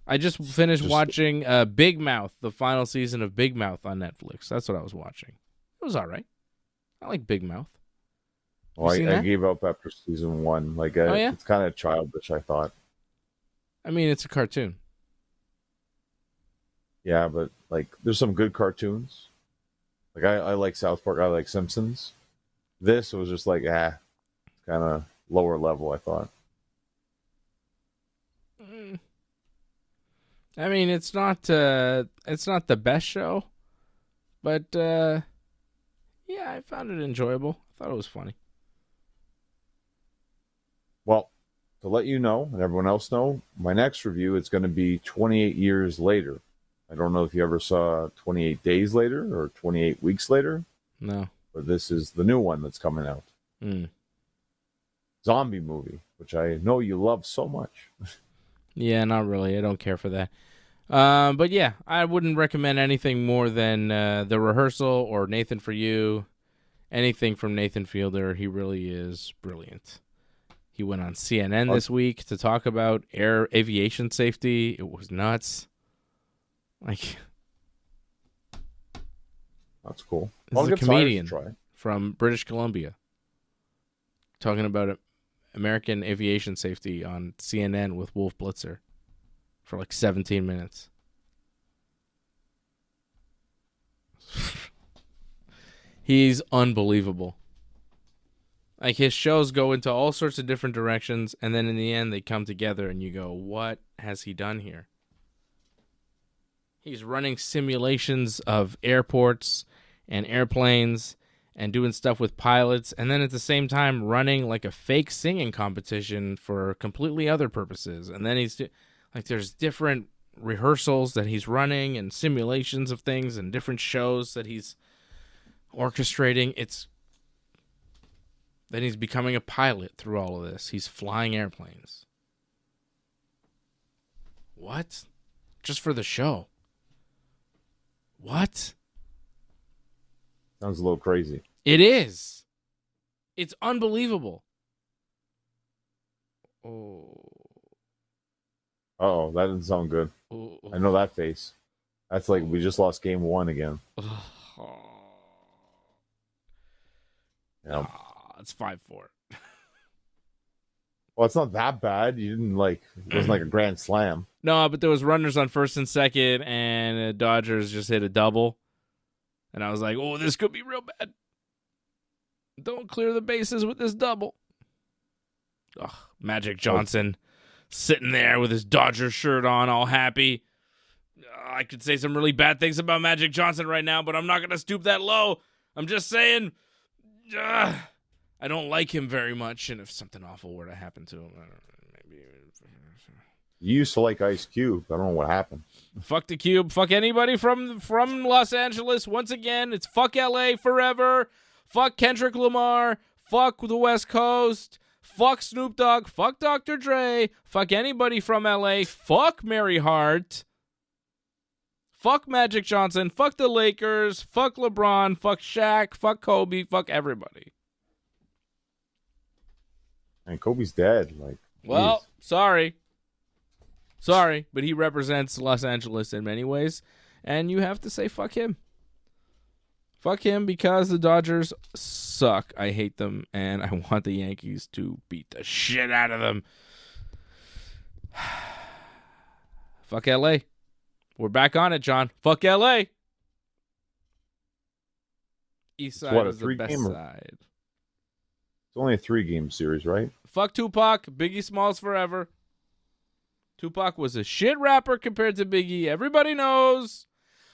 I just finished watching Big Mouth, the final season of Big Mouth on Netflix. That's what I was watching. It was all right. I like Big Mouth. I gave up after season 1. Like, it's kind of childish, I thought. I mean, it's a cartoon. Yeah, but like, there's some good cartoons. Like, I like South Park. I like Simpsons. This was just like, kind of lower level, I thought. I mean, it's not the best show, but yeah, I found it enjoyable. I thought it was funny. Well, to let you know and everyone else know, my next review is going to be 28 years later. I don't know if you ever saw 28 Days Later or 28 Weeks Later. No. But this is the new one that's coming out. Zombie movie, which I know you love so much. Yeah, not really. I don't care for that. But yeah, I wouldn't recommend anything more than The Rehearsal or Nathan for You. Anything from Nathan Fielder. He really is brilliant. He went on CNN this week to talk about aviation safety. It was nuts. Like, That's cool. This is a comedian from British Columbia talking about American aviation safety on CNN with Wolf Blitzer for like 17 minutes. He's unbelievable. Like, his shows go into all sorts of different directions, and then in the end they come together and you go, what has he done here? He's running simulations of airports and airplanes and doing stuff with pilots, and then at the same time running like a fake singing competition for completely other purposes. And then there's different rehearsals that he's running and simulations of things and different shows that he's orchestrating. Then he's becoming a pilot through all of this. He's flying airplanes. What? Just for the show. What? Sounds a little crazy. It is. It's unbelievable. Oh. Uh-oh, that doesn't sound good. Oh. I know that face. That's like we just lost game 1 again. Oh. Yeah. It's 5-4. Well, it's not that bad. You didn't it wasn't like a grand slam. No, but there was runners on first and second, and the Dodgers just hit a double. And I was like, oh, this could be real bad. Don't clear the bases with this double. Ugh, Magic Johnson sitting there with his Dodgers shirt on, all happy. I could say some really bad things about Magic Johnson right now, but I'm not going to stoop that low. I'm just saying, I don't like him very much, and if something awful were to happen to him, I don't know, maybe. You used to like Ice Cube. I don't know what happened. Fuck the Cube. Fuck anybody from Los Angeles. Once again, it's fuck LA forever. Fuck Kendrick Lamar. Fuck the West Coast. Fuck Snoop Dogg. Fuck Dr. Dre. Fuck anybody from LA. Fuck Mary Hart. Fuck Magic Johnson. Fuck the Lakers. Fuck LeBron. Fuck Shaq. Fuck Kobe. Fuck everybody. And Kobe's dead. Well, sorry, but he represents Los Angeles in many ways, and you have to say fuck him. Fuck him because the Dodgers suck. I hate them, and I want the Yankees to beat the shit out of them. Fuck LA. We're back on it, John. Fuck LA. East side is the best side. It's only a 3-game series, right? Fuck Tupac. Biggie Smalls forever. Tupac was a shit rapper compared to Biggie. Everybody knows.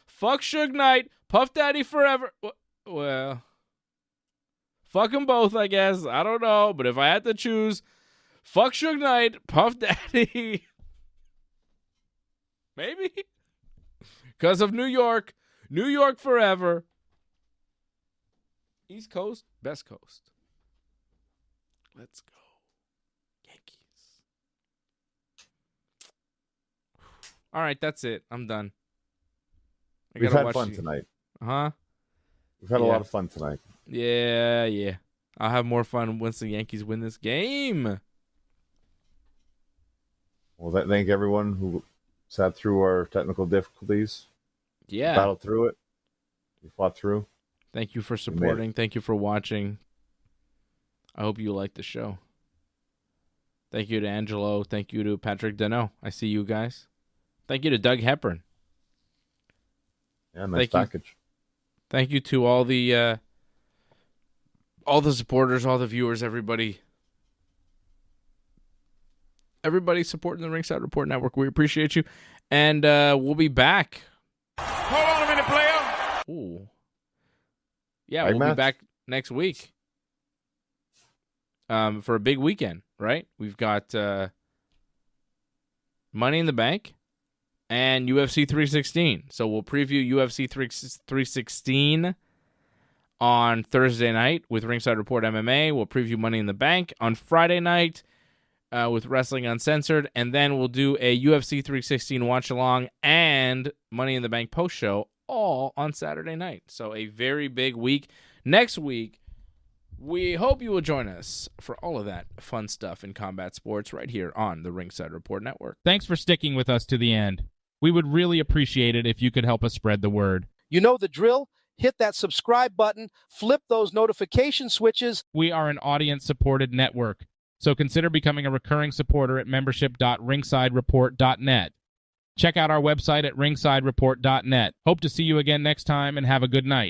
Fuck Suge Knight. Puff Daddy forever. Well, fuck them both, I guess. I don't know. But if I had to choose, fuck Suge Knight, Puff Daddy. Maybe. Because of New York. New York forever. East Coast, best coast. Let's go. Yankees. All right, that's it. I'm done. We've had fun tonight. Huh? We've had a lot of fun tonight. Yeah. I'll have more fun once the Yankees win this game. Well, thank everyone who sat through our technical difficulties. Yeah. Battled through it. We fought through. Thank you for supporting. Thank you for watching. I hope you liked the show. Thank you to Angelo. Thank you to Patrick Deneau. I see you guys. Thank you to Doug Hepburn. Yeah, nice package. Thank you to all the supporters, all the viewers, everybody supporting the Ringside Report Network. We appreciate you. And we'll be back. Hold on a minute, player. Ooh. Yeah, we'll be back next week. For a big weekend, right? We've got Money in the Bank and UFC 316. So we'll preview UFC 316 on Thursday night with Ringside Report MMA. We'll preview Money in the Bank on Friday night with Wrestling Uncensored. And then we'll do a UFC 316 watch-along and Money in the Bank post-show all on Saturday night. So a very big week. Next week, we hope you will join us for all of that fun stuff in combat sports right here on the Ringside Report Network. Thanks for sticking with us to the end. We would really appreciate it if you could help us spread the word. You know the drill. hit that subscribe button, flip those notification switches. We are an audience-supported network, so consider becoming a recurring supporter at membership.ringsidereport.net. Check out our website at ringsidereport.net. Hope to see you again next time, and have a good night.